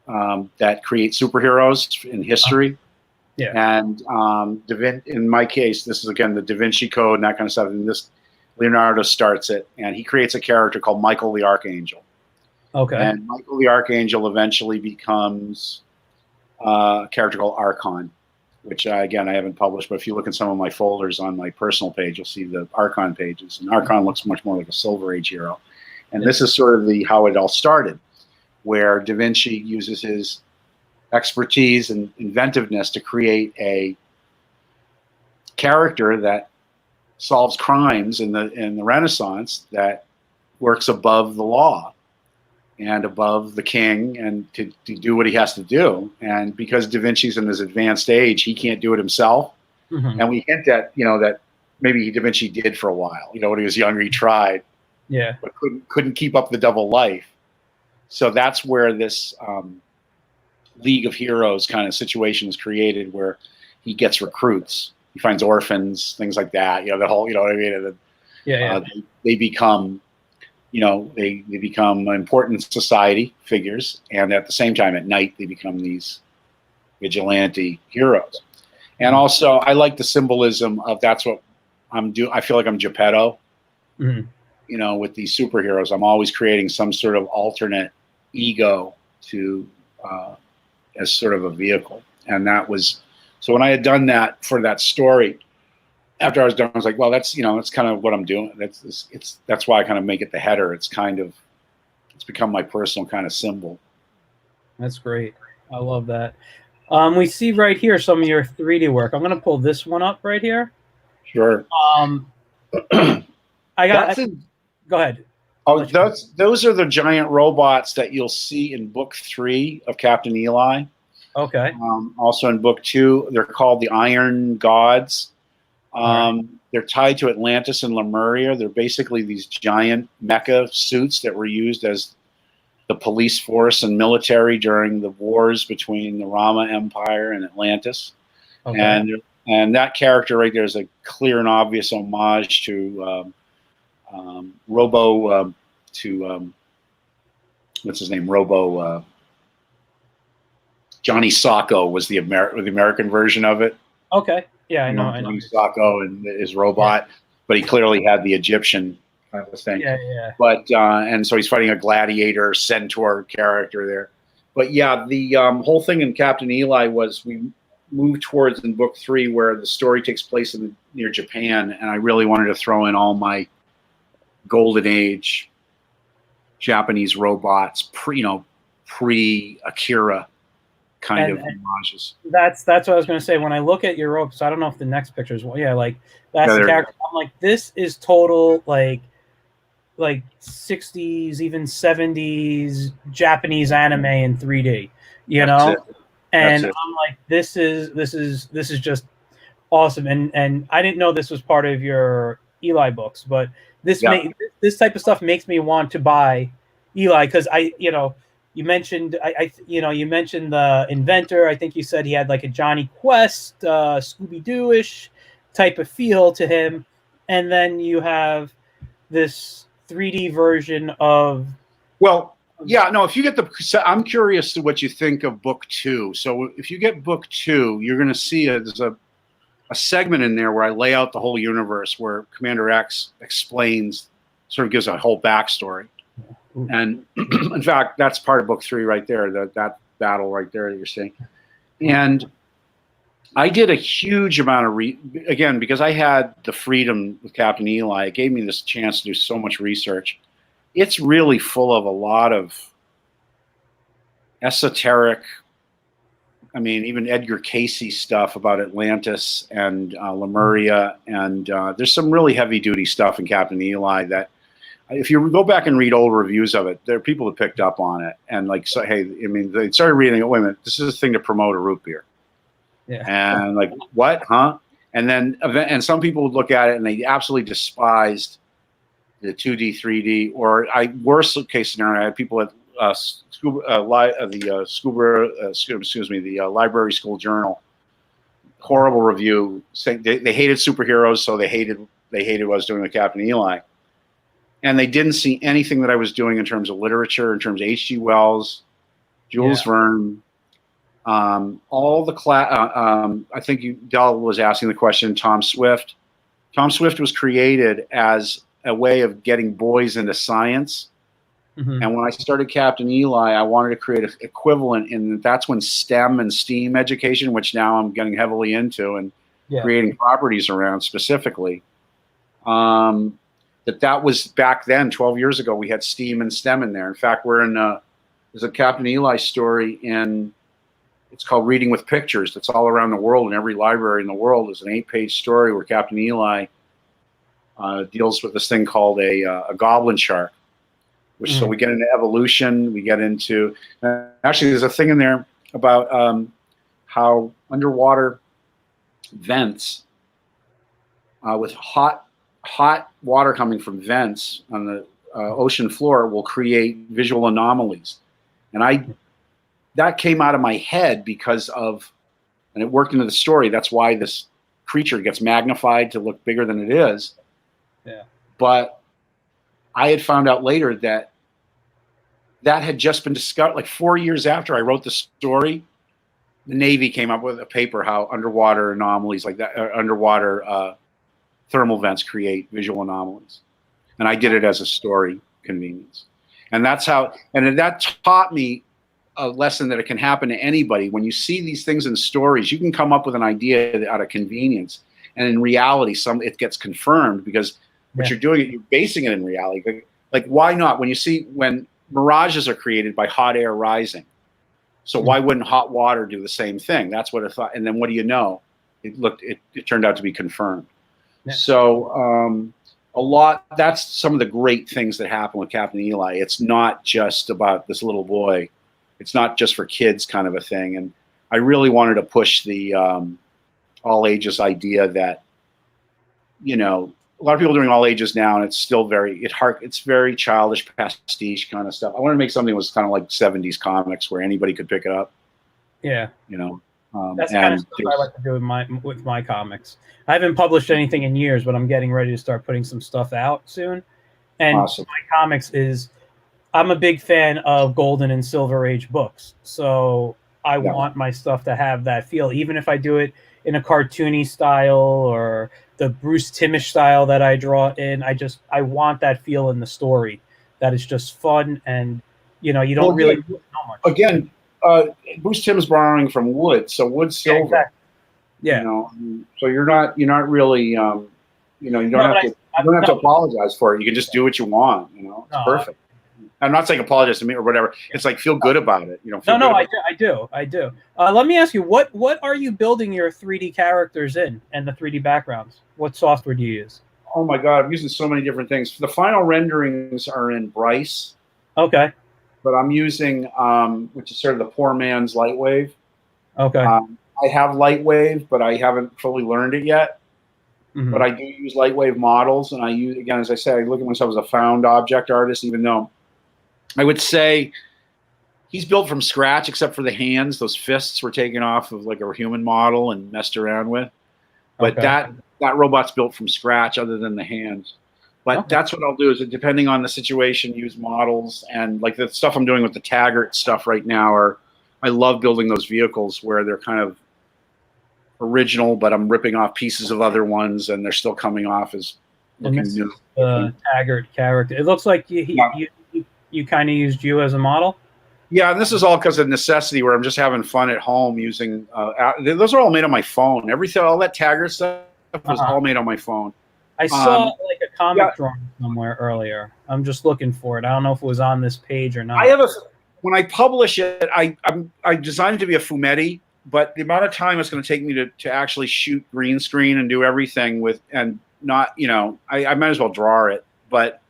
that creates superheroes in history. Yeah. And in my case, this is again the Da Vinci Code and that kind of stuff. And this Leonardo starts it, and he creates a character called Michael the Archangel. Okay. And Michael the Archangel eventually becomes a character called Archon, which again I haven't published. But if you look at some of my folders on my personal page, you'll see the Archon pages, and Archon looks much more like a Silver Age hero. And this is sort of how it all started, where Da Vinci uses his expertise and inventiveness to create a character that solves crimes in the Renaissance that works above the law and above the king and to do what he has to do. And because Da Vinci's in his advanced age, he can't do it himself. Mm-hmm. And we hint at, that maybe Da Vinci did for a while. When he was younger, he tried, but couldn't keep up the double life. So that's where this League of Heroes kind of situation is created, where he gets recruits. He finds orphans, things like that. The whole, what I mean? They become, they become important society figures, and at the same time, at night, they become these vigilante heroes. And also, I like the symbolism of that's what I'm doing. I feel like I'm Geppetto, with these superheroes. I'm always creating some sort of alternate ego to as sort of a vehicle, and that was. So when I had done that for that story, after I was done, I was like, well, that's that's kind of what I'm doing. That's why I kind of make it the header. It's become my personal kind of symbol. That's great. I love that. We see right here some of your 3D work. I'm going to pull this one up right here. Sure. Go ahead. Oh, those are the giant robots that you'll see in book 3 of Captain Eli. Okay. Also in book 2, they're called the Iron Gods. They're tied to Atlantis and Lemuria. They're basically these giant mecha suits that were used as the police force and military during the wars between the Rama Empire and Atlantis. Okay. And that character right there is a clear and obvious homage to what's his name? Johnny Sacco was the American version of it. Okay. Yeah, I know. Johnny Sacco and his robot, but he clearly had the Egyptian kind of thing. Yeah. But and so he's fighting a gladiator centaur character there. But yeah, the whole thing in Captain Eli was we moved towards in book 3 where the story takes place near Japan, and I really wanted to throw in all my golden age Japanese robots, pre Akira kind of homages. That's what I was going to say. When I look at your ropes, I don't know if the next picture is that's the character. I'm like, this is total like 60s, even 70s Japanese anime in 3D, And I'm like, this is just awesome. And I didn't know this was part of your Eli books, but this type of stuff makes me want to buy Eli, because you mentioned you mentioned the inventor. I think you said he had like a Johnny Quest, Scooby-Doo-ish type of feel to him, and then you have this 3D version of. Well, yeah, no. If you get I'm curious to what you think of book 2. So if you get book 2, you're going to see there's a segment in there where I lay out the whole universe, where Commander X explains, sort of gives a whole backstory. And in fact, that's part of book 3 right there, that battle right there that you're seeing. And I did a huge amount of again, because I had the freedom with Captain Eli, it gave me this chance to do so much research. It's really full of a lot of esoteric, even Edgar Cayce stuff about Atlantis and Lemuria. And there's some really heavy duty stuff in Captain Eli that, if you go back and read old reviews of it, there are people that picked up on it and they started reading it. Wait a minute, this is a thing to promote a root beer. Yeah. And like, what, huh? And then, some people would look at it and they absolutely despised the 2D, 3D, or worst case scenario, I had people at the Library School Journal, horrible review, saying they hated superheroes, so they hated what I was doing with Captain Eli, and they didn't see anything that I was doing in terms of literature, in terms of H.G. Wells, Jules Verne, all the I think Dell was asking the question. Tom Swift. Tom Swift was created as a way of getting boys into science. Mm-hmm. And when I started Captain Eli, I wanted to create an equivalent, and that's when STEM and STEAM education, which now I'm getting heavily into and creating properties around specifically. That was back then, 12 years ago, we had STEAM and STEM in there. In fact, there's a Captain Eli story it's called Reading with Pictures. That's all around the world, in every library in the world. Is an 8-page story where Captain Eli deals with this thing called a goblin shark. So we get into evolution. We get into actually, there's a thing in there about how underwater vents with hot water coming from vents on the ocean floor will create visual anomalies, and that came out of my head because of, and it worked into the story. That's why this creature gets magnified to look bigger than it is. Yeah. But I had found out later that had just been discovered. Like 4 years after I wrote the story, the Navy came up with a paper how underwater anomalies like that, underwater thermal vents create visual anomalies. And I did it as a story convenience. And that's how, and that taught me a lesson that it can happen to anybody. When you see these things in stories, you can come up with an idea out of convenience. And in reality, it gets confirmed because what you're doing, you're basing it in reality. Like why not? When mirages are created by hot air rising. So why wouldn't hot water do the same thing? That's what I thought. And then what do you know? It turned out to be confirmed. Yeah. So that's some of the great things that happen with Captain Eli. It's not just about this little boy. It's not just for kids kind of a thing. And I really wanted to push the all ages idea that, a lot of people are doing all ages now, and it's still it's very childish pastiche kind of stuff. I wanted to make something that was kind of like 70s comics where anybody could pick it up. Yeah. That's the kind of stuff I like to do with my comics. I haven't published anything in years, but I'm getting ready to start putting some stuff out soon. And awesome. My comics I'm a big fan of Golden and Silver Age books. So I want my stuff to have that feel, even if I do it in a cartoony style or the Bruce Timmish style that I draw in. I want that feel in the story, that it's just fun and, you don't really know much. Again, Bruce Timm is borrowing from wood, so wood's silver. Exactly. Yeah. So you're not really, you don't have to apologize for it. You can just do what you want. It's perfect. I'm not saying apologize to me or whatever. It's like feel good about it. I do. Let me ask you, what are you building your 3D characters in and the 3D backgrounds? What software do you use? Oh my God, I'm using so many different things. The final renderings are in Bryce. Okay. But I'm using, which is sort of the poor man's Lightwave. Okay. I have Lightwave, but I haven't fully learned it yet. Mm-hmm. But I do use Lightwave models, and I use, again, as I said, I look at myself as a found object artist, even though I would say he's built from scratch, except for the hands. Those fists were taken off of like a human model and messed around with. But that robot's built from scratch, other than the hands. But that's what I'll do is, depending on the situation, use models. And like the stuff I'm doing with the Taggart stuff right now, I love building those vehicles where they're kind of original, but I'm ripping off pieces of other ones, and they're still coming off as looking new. The Taggart character. It looks like you kind of used you as a model. Yeah, and this is all because of necessity, where I'm just having fun at home using. Those are all made on my phone. Everything, all that Taggart stuff was all made on my phone. I saw like a comic drawing somewhere earlier. I'm just looking for it. I don't know if it was on this page or not. When I publish it, I designed it to be a fumetti, but the amount of time it's going to take me to actually shoot green screen and do everything with, and not, I might as well draw it. But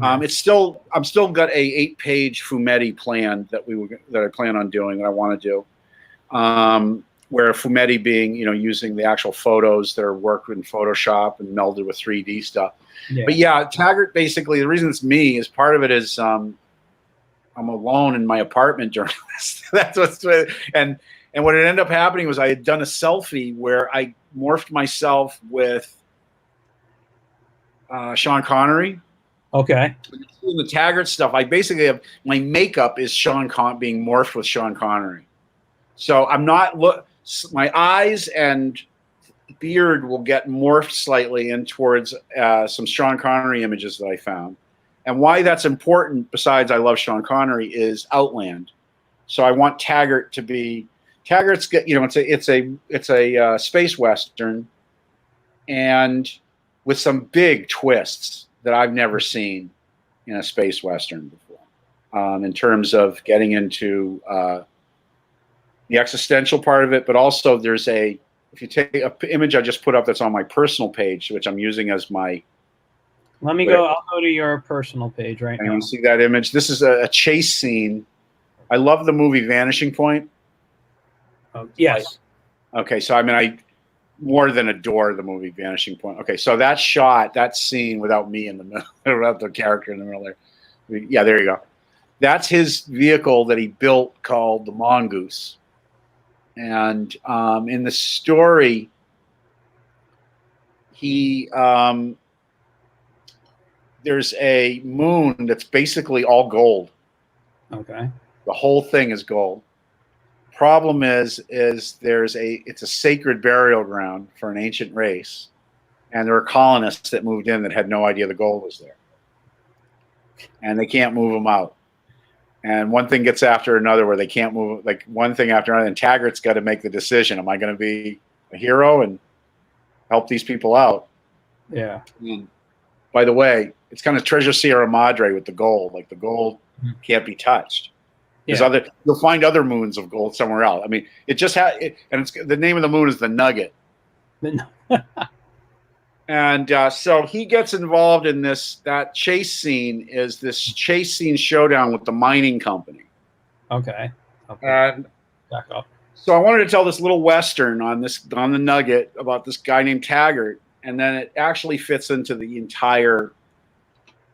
I'm still got a 8-page fumetti plan that I plan on doing, that I want to do. where Fumetti being, using the actual photos that are worked in Photoshop and melded with 3D stuff. Yeah. But yeah, Taggart, basically, the reason it's me is part of it is I'm alone in my apartment during this. That's what's, and what had ended up happening was I had done a selfie where I morphed myself with Sean Connery. Okay. In the Taggart stuff, I basically have my makeup is being morphed with Sean Connery. So I'm not my eyes and beard will get morphed slightly in towards some Sean Connery images that I found. And why that's important, besides I love Sean Connery, is Outland. So I want Taggart to be Taggart's. It's a space western, and with some big twists that I've never seen in a space western before, in terms of getting into the existential part of it, but also if you take an image I just put up that's on my personal page, which I'm using as my. Let me go. I'll go to your personal page right now. You see that image? This is a chase scene. I love the movie Vanishing Point. Yes. Okay, so I more than adore the movie Vanishing Point. Okay, so that scene without me in the middle, without the character in the middle there. Yeah, there you go. That's his vehicle that he built called the Mongoose. And in the story, there's a moon that's basically all gold. Okay. The whole thing is gold. Problem is it's a sacred burial ground for an ancient race, and there are colonists that moved in that had no idea the gold was there, and they can't move them out. And one thing gets after another, where they can't move, like one thing after another. And Taggart's got to make the decision: am I going to be a hero and help these people out? Yeah. And by the way, it's kind of Treasure Sierra Madre with the gold. Like the gold can't be touched. There's you'll find other moons of gold somewhere else. I mean, it just and the name of the moon is the Nugget. And so he gets involved in that chase scene is this chase scene showdown with the mining company. Okay. And back up. So I wanted to tell this little Western on the Nugget about this guy named Taggart. And then it actually fits into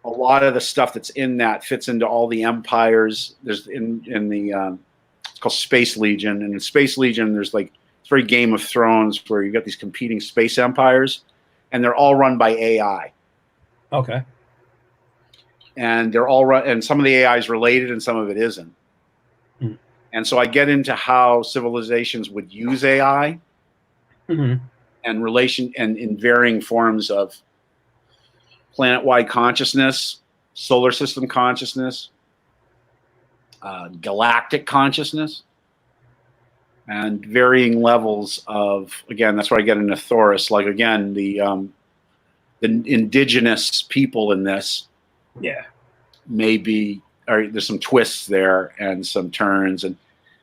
a lot of the stuff that's in that fits into all the empires. There's it's called Space Legion, and in Space Legion there's it's very Game of Thrones, where you've got these competing space empires, and they're all run by AI. Okay. And they're all and some of the AI is related and some of it isn't. And so I get into how civilizations would use AI and in varying forms of planet-wide consciousness, solar system consciousness, galactic consciousness, and varying levels of, again, that's where I get into Thoris, the indigenous people in this. Yeah. There's some twists there and some turns. And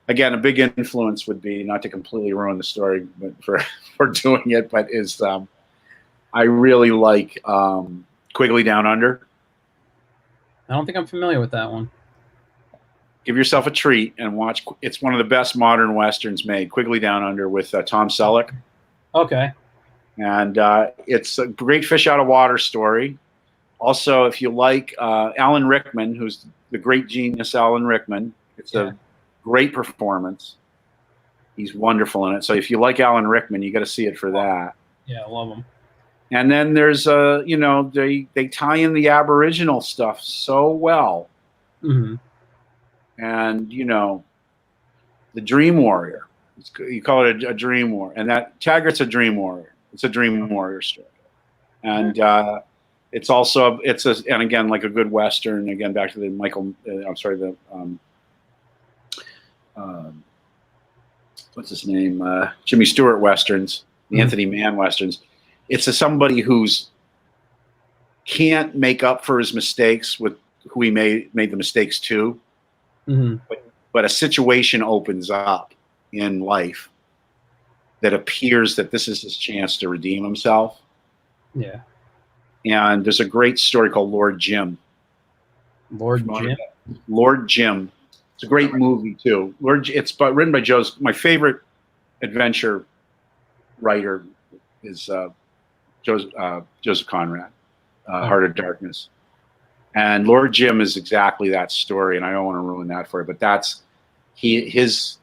again, a big influence would be, not to completely ruin the story but for doing it, but I really like Quigley Down Under. I don't think I'm familiar with that one. Give yourself a treat and watch. It's one of the best modern westerns made, Quigley Down Under, with Tom Selleck. Okay. And it's a great fish out of water story. Also, if you like Alan Rickman, who's the great genius Alan Rickman, it's a great performance. He's wonderful in it. So if you like Alan Rickman, you got to see it for that. Yeah, I love him. And then there's they tie in the Aboriginal stuff so well. Mm-hmm. And the Dream Warrior. You call it a Dream Warrior, and that Taggart's a Dream Warrior. It's a Dream Warrior story, and it's also and again, like a good Western. Again, back to the what's his name? Jimmy Stewart Westerns, the Anthony Mann Westerns. It's somebody who's can't make up for his mistakes with who he made the mistakes to. Mm-hmm. But a situation opens up in life that appears that this is his chance to redeem himself. Yeah. And there's a great story called Lord Jim. Lord Jim? Lord Jim. It's a great movie too. It's written by my favorite adventure writer is Joseph Conrad, Heart of Darkness. And Lord Jim is exactly that story, and I don't want to ruin that for you, but that's his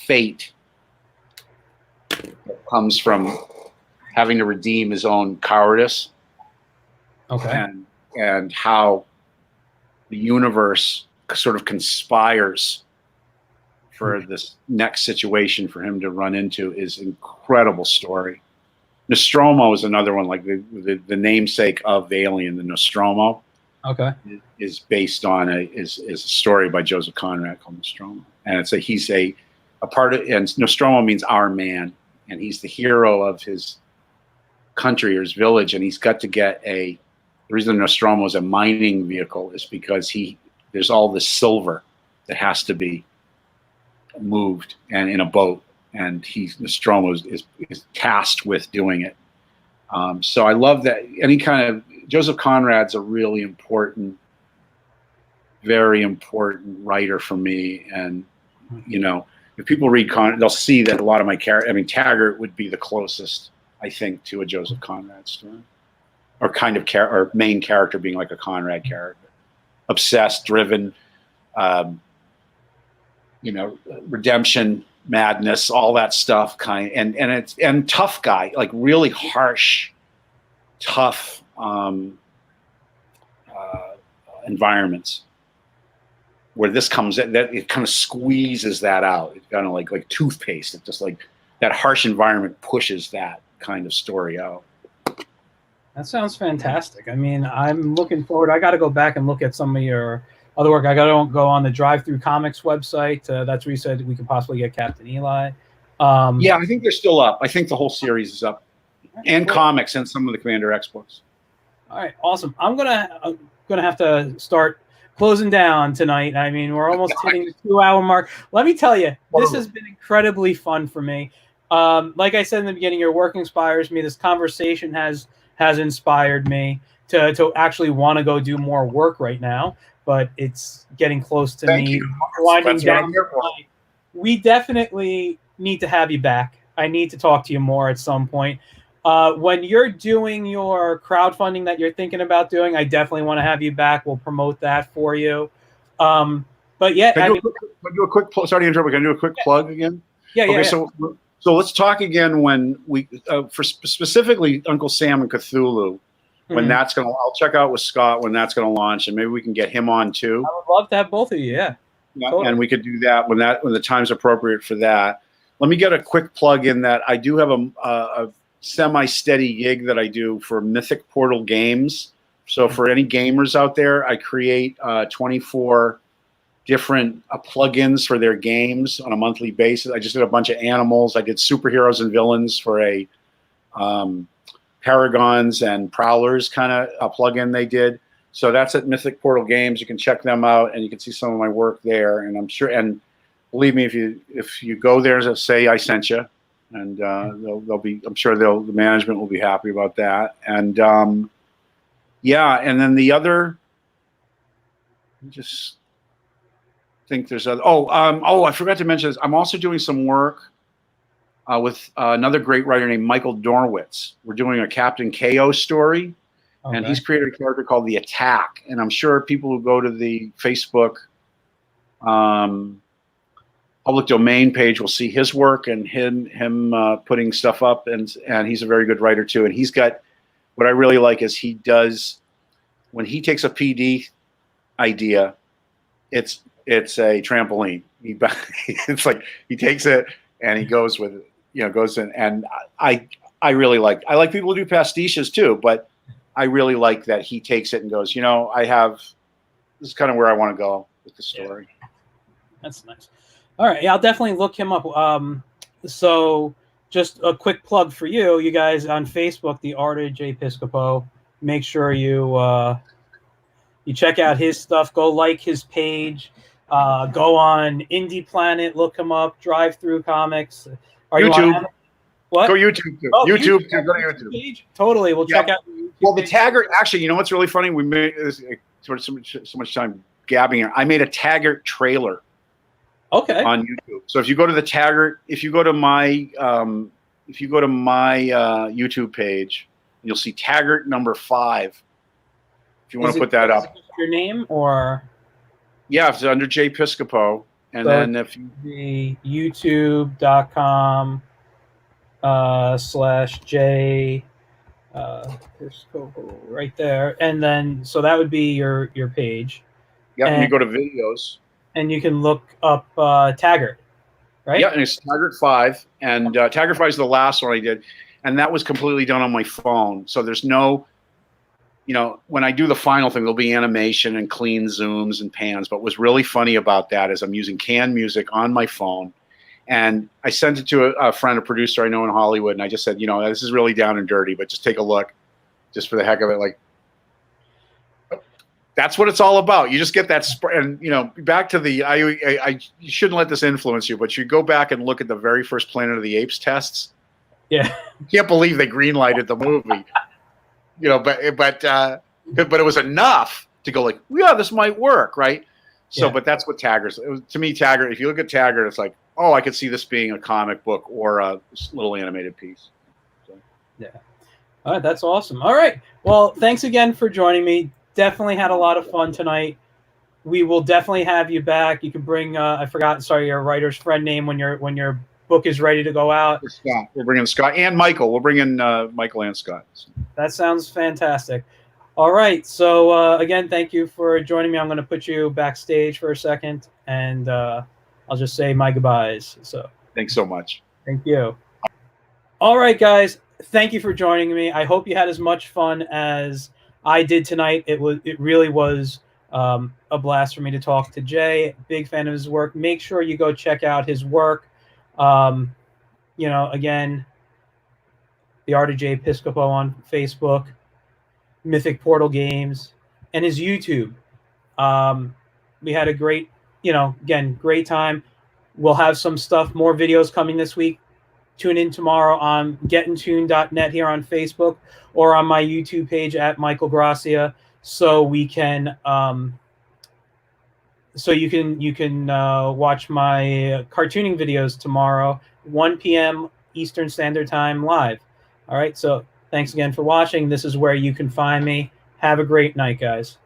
fate comes from having to redeem his own cowardice. Okay. And how the universe sort of conspires for this next situation for him to run into is incredible story. Nostromo is another one, like the namesake of the alien, the Nostromo. Okay. Is based on is a story by Joseph Conrad called Nostromo, and he's a part of, and Nostromo means our man, and he's the hero of his country or his village, and he's got to get the reason Nostromo is a mining vehicle is because there's all this silver that has to be moved and in a boat, and Nostromo is tasked with doing it. So I love that any kind of Joseph Conrad's a really important, very important writer for me. And, if people read Conrad, they'll see that a lot of my character, Taggart would be the closest, I think, to a Joseph Conrad story, or kind of or main character being like a Conrad character, obsessed, driven, redemption, madness, all that stuff and tough guy, like really harsh, tough, environments where this comes in, that it kind of squeezes that out. It's kind of like toothpaste. It just like that harsh environment pushes that kind of story out. That sounds fantastic. I'm looking forward. I got to go back and look at some of your other work. I got to go on the Drive Through Comics website. That's where you said we could possibly get Captain Eli. Yeah, I think they're still up. I think the whole series is up, and comics and some of the Commander X books. All right, awesome. I'm gonna have to start closing down tonight. We're almost hitting the 2-hour mark. Let me tell you, this has been incredibly fun for me. Like I said in the beginning, your work inspires me. This conversation has inspired me to actually want to go do more work right now. But it's getting close to me winding down. We definitely need to have you back. I need to talk to you more at some point. When you're doing your crowdfunding that you're thinking about doing, I definitely want to have you back. We'll promote that for you. But yeah, can I do a quick sorry to interrupt. Can I do a quick plug again? Yeah. Okay, yeah. So let's talk again when we for specifically Uncle Sam and Cthulhu. When that's gonna, I'll check out with Scott when that's gonna launch, and maybe we can get him on too. I would love to have both of you. Yeah, totally. And we could do that when the time's appropriate for that. Let me get a quick plug in that I do have a semi-steady gig that I do for Mythic Portal Games. So for any gamers out there, I create 24 different plugins for their games on a monthly basis. I just did a bunch of animals. I did superheroes and villains for a Paragons and Prowlers kind of a plugin they did. So that's at Mythic Portal Games. You can check them out, and you can see some of my work there. And I'm sure, and believe me, if you go there, say I sent you, and they'll be. I'm sure the management will be happy about that. And yeah, and then the other, I just think there's other. I forgot to mention this. I'm also doing some work with another great writer named Michael Dorwitz. We're doing a Captain KO story, and he's created a character called the Attack. And I'm sure people who go to the Facebook public domain page will see his work and him putting stuff up. And he's a very good writer too. And he's got, what I really like is he does, when he takes a PD idea, it's a trampoline. It's like he takes it and he goes with it. Goes in, and I really like people who do pastiches too, but I really like that he takes it and goes, this is kind of where I want to go with the story. Yeah. That's nice. All right, yeah, I'll definitely look him up. So just a quick plug for you guys on Facebook, the art of Jay Piscopo. Make sure you check out his stuff. Go like his page. Go on Indie Planet, look him up. Drive Through Comics. Are YouTube. You on what? Go YouTube too. YouTube. Go to YouTube. Page? Totally. We'll check out. Well, the Taggart. Actually, you know what's really funny? We made so much time gabbing here. I made a Taggart trailer Okay. on YouTube. So if you go to the Taggart, if you go to my YouTube page, you'll see Taggart number 5. If you want to put that up, your name or yeah, it's under Jay Piscopo, and so then if you the youtube.com /J Piscopo right there, and then so that would be your page. yeah, and you go to videos, and you can look up Taggart, right? Yeah, and it's Taggart 5, and Taggart 5 is the last one I did, and that was completely done on my phone. So there's no, when I do the final thing, there'll be animation and clean zooms and pans. But what's really funny about that is I'm using canned music on my phone, and I sent it to a friend, a producer I know in Hollywood, and I just said, this is really down and dirty, but just take a look, just for the heck of it, like. That's what it's all about. You just get that, and back to the. You shouldn't let this influence you, but you go back and look at the very first Planet of the Apes tests. Yeah, you can't believe they greenlighted the movie. But it was enough to go like, yeah, this might work, right? So, yeah. But that's what Taggart's. To me, Taggart. If you look at Taggart, it's like, oh, I could see this being a comic book or a little animated piece. So. Yeah. All right, that's awesome. All right, well, thanks again for joining me. Definitely had a lot of fun tonight. We will definitely have you back. You can bring your writer's friend name when your book is ready to go out. Scott. We're bringing Scott and Michael. We'll bring in Michael and Scott. That sounds fantastic. All right. So again, thank you for joining me. I'm going to put you backstage for a second, and I'll just say my goodbyes. So thanks so much. Thank you. All right, guys. Thank you for joining me. I hope you had as much fun as I did tonight. It really was a blast for me to talk to Jay. Big fan of his work. Make sure you go check out his work. Again, The Art of Jay Piscopo on Facebook, Mythic Portal Games, and his YouTube. We had a great, great time. We'll have some stuff, more videos coming this week. Tune in tomorrow on getintoon.net here on Facebook or on my YouTube page at Michael Gracia, so we can you can watch my cartooning videos tomorrow, 1 p.m. Eastern Standard Time live. All right, so thanks again for watching. This is where you can find me. Have a great night, guys.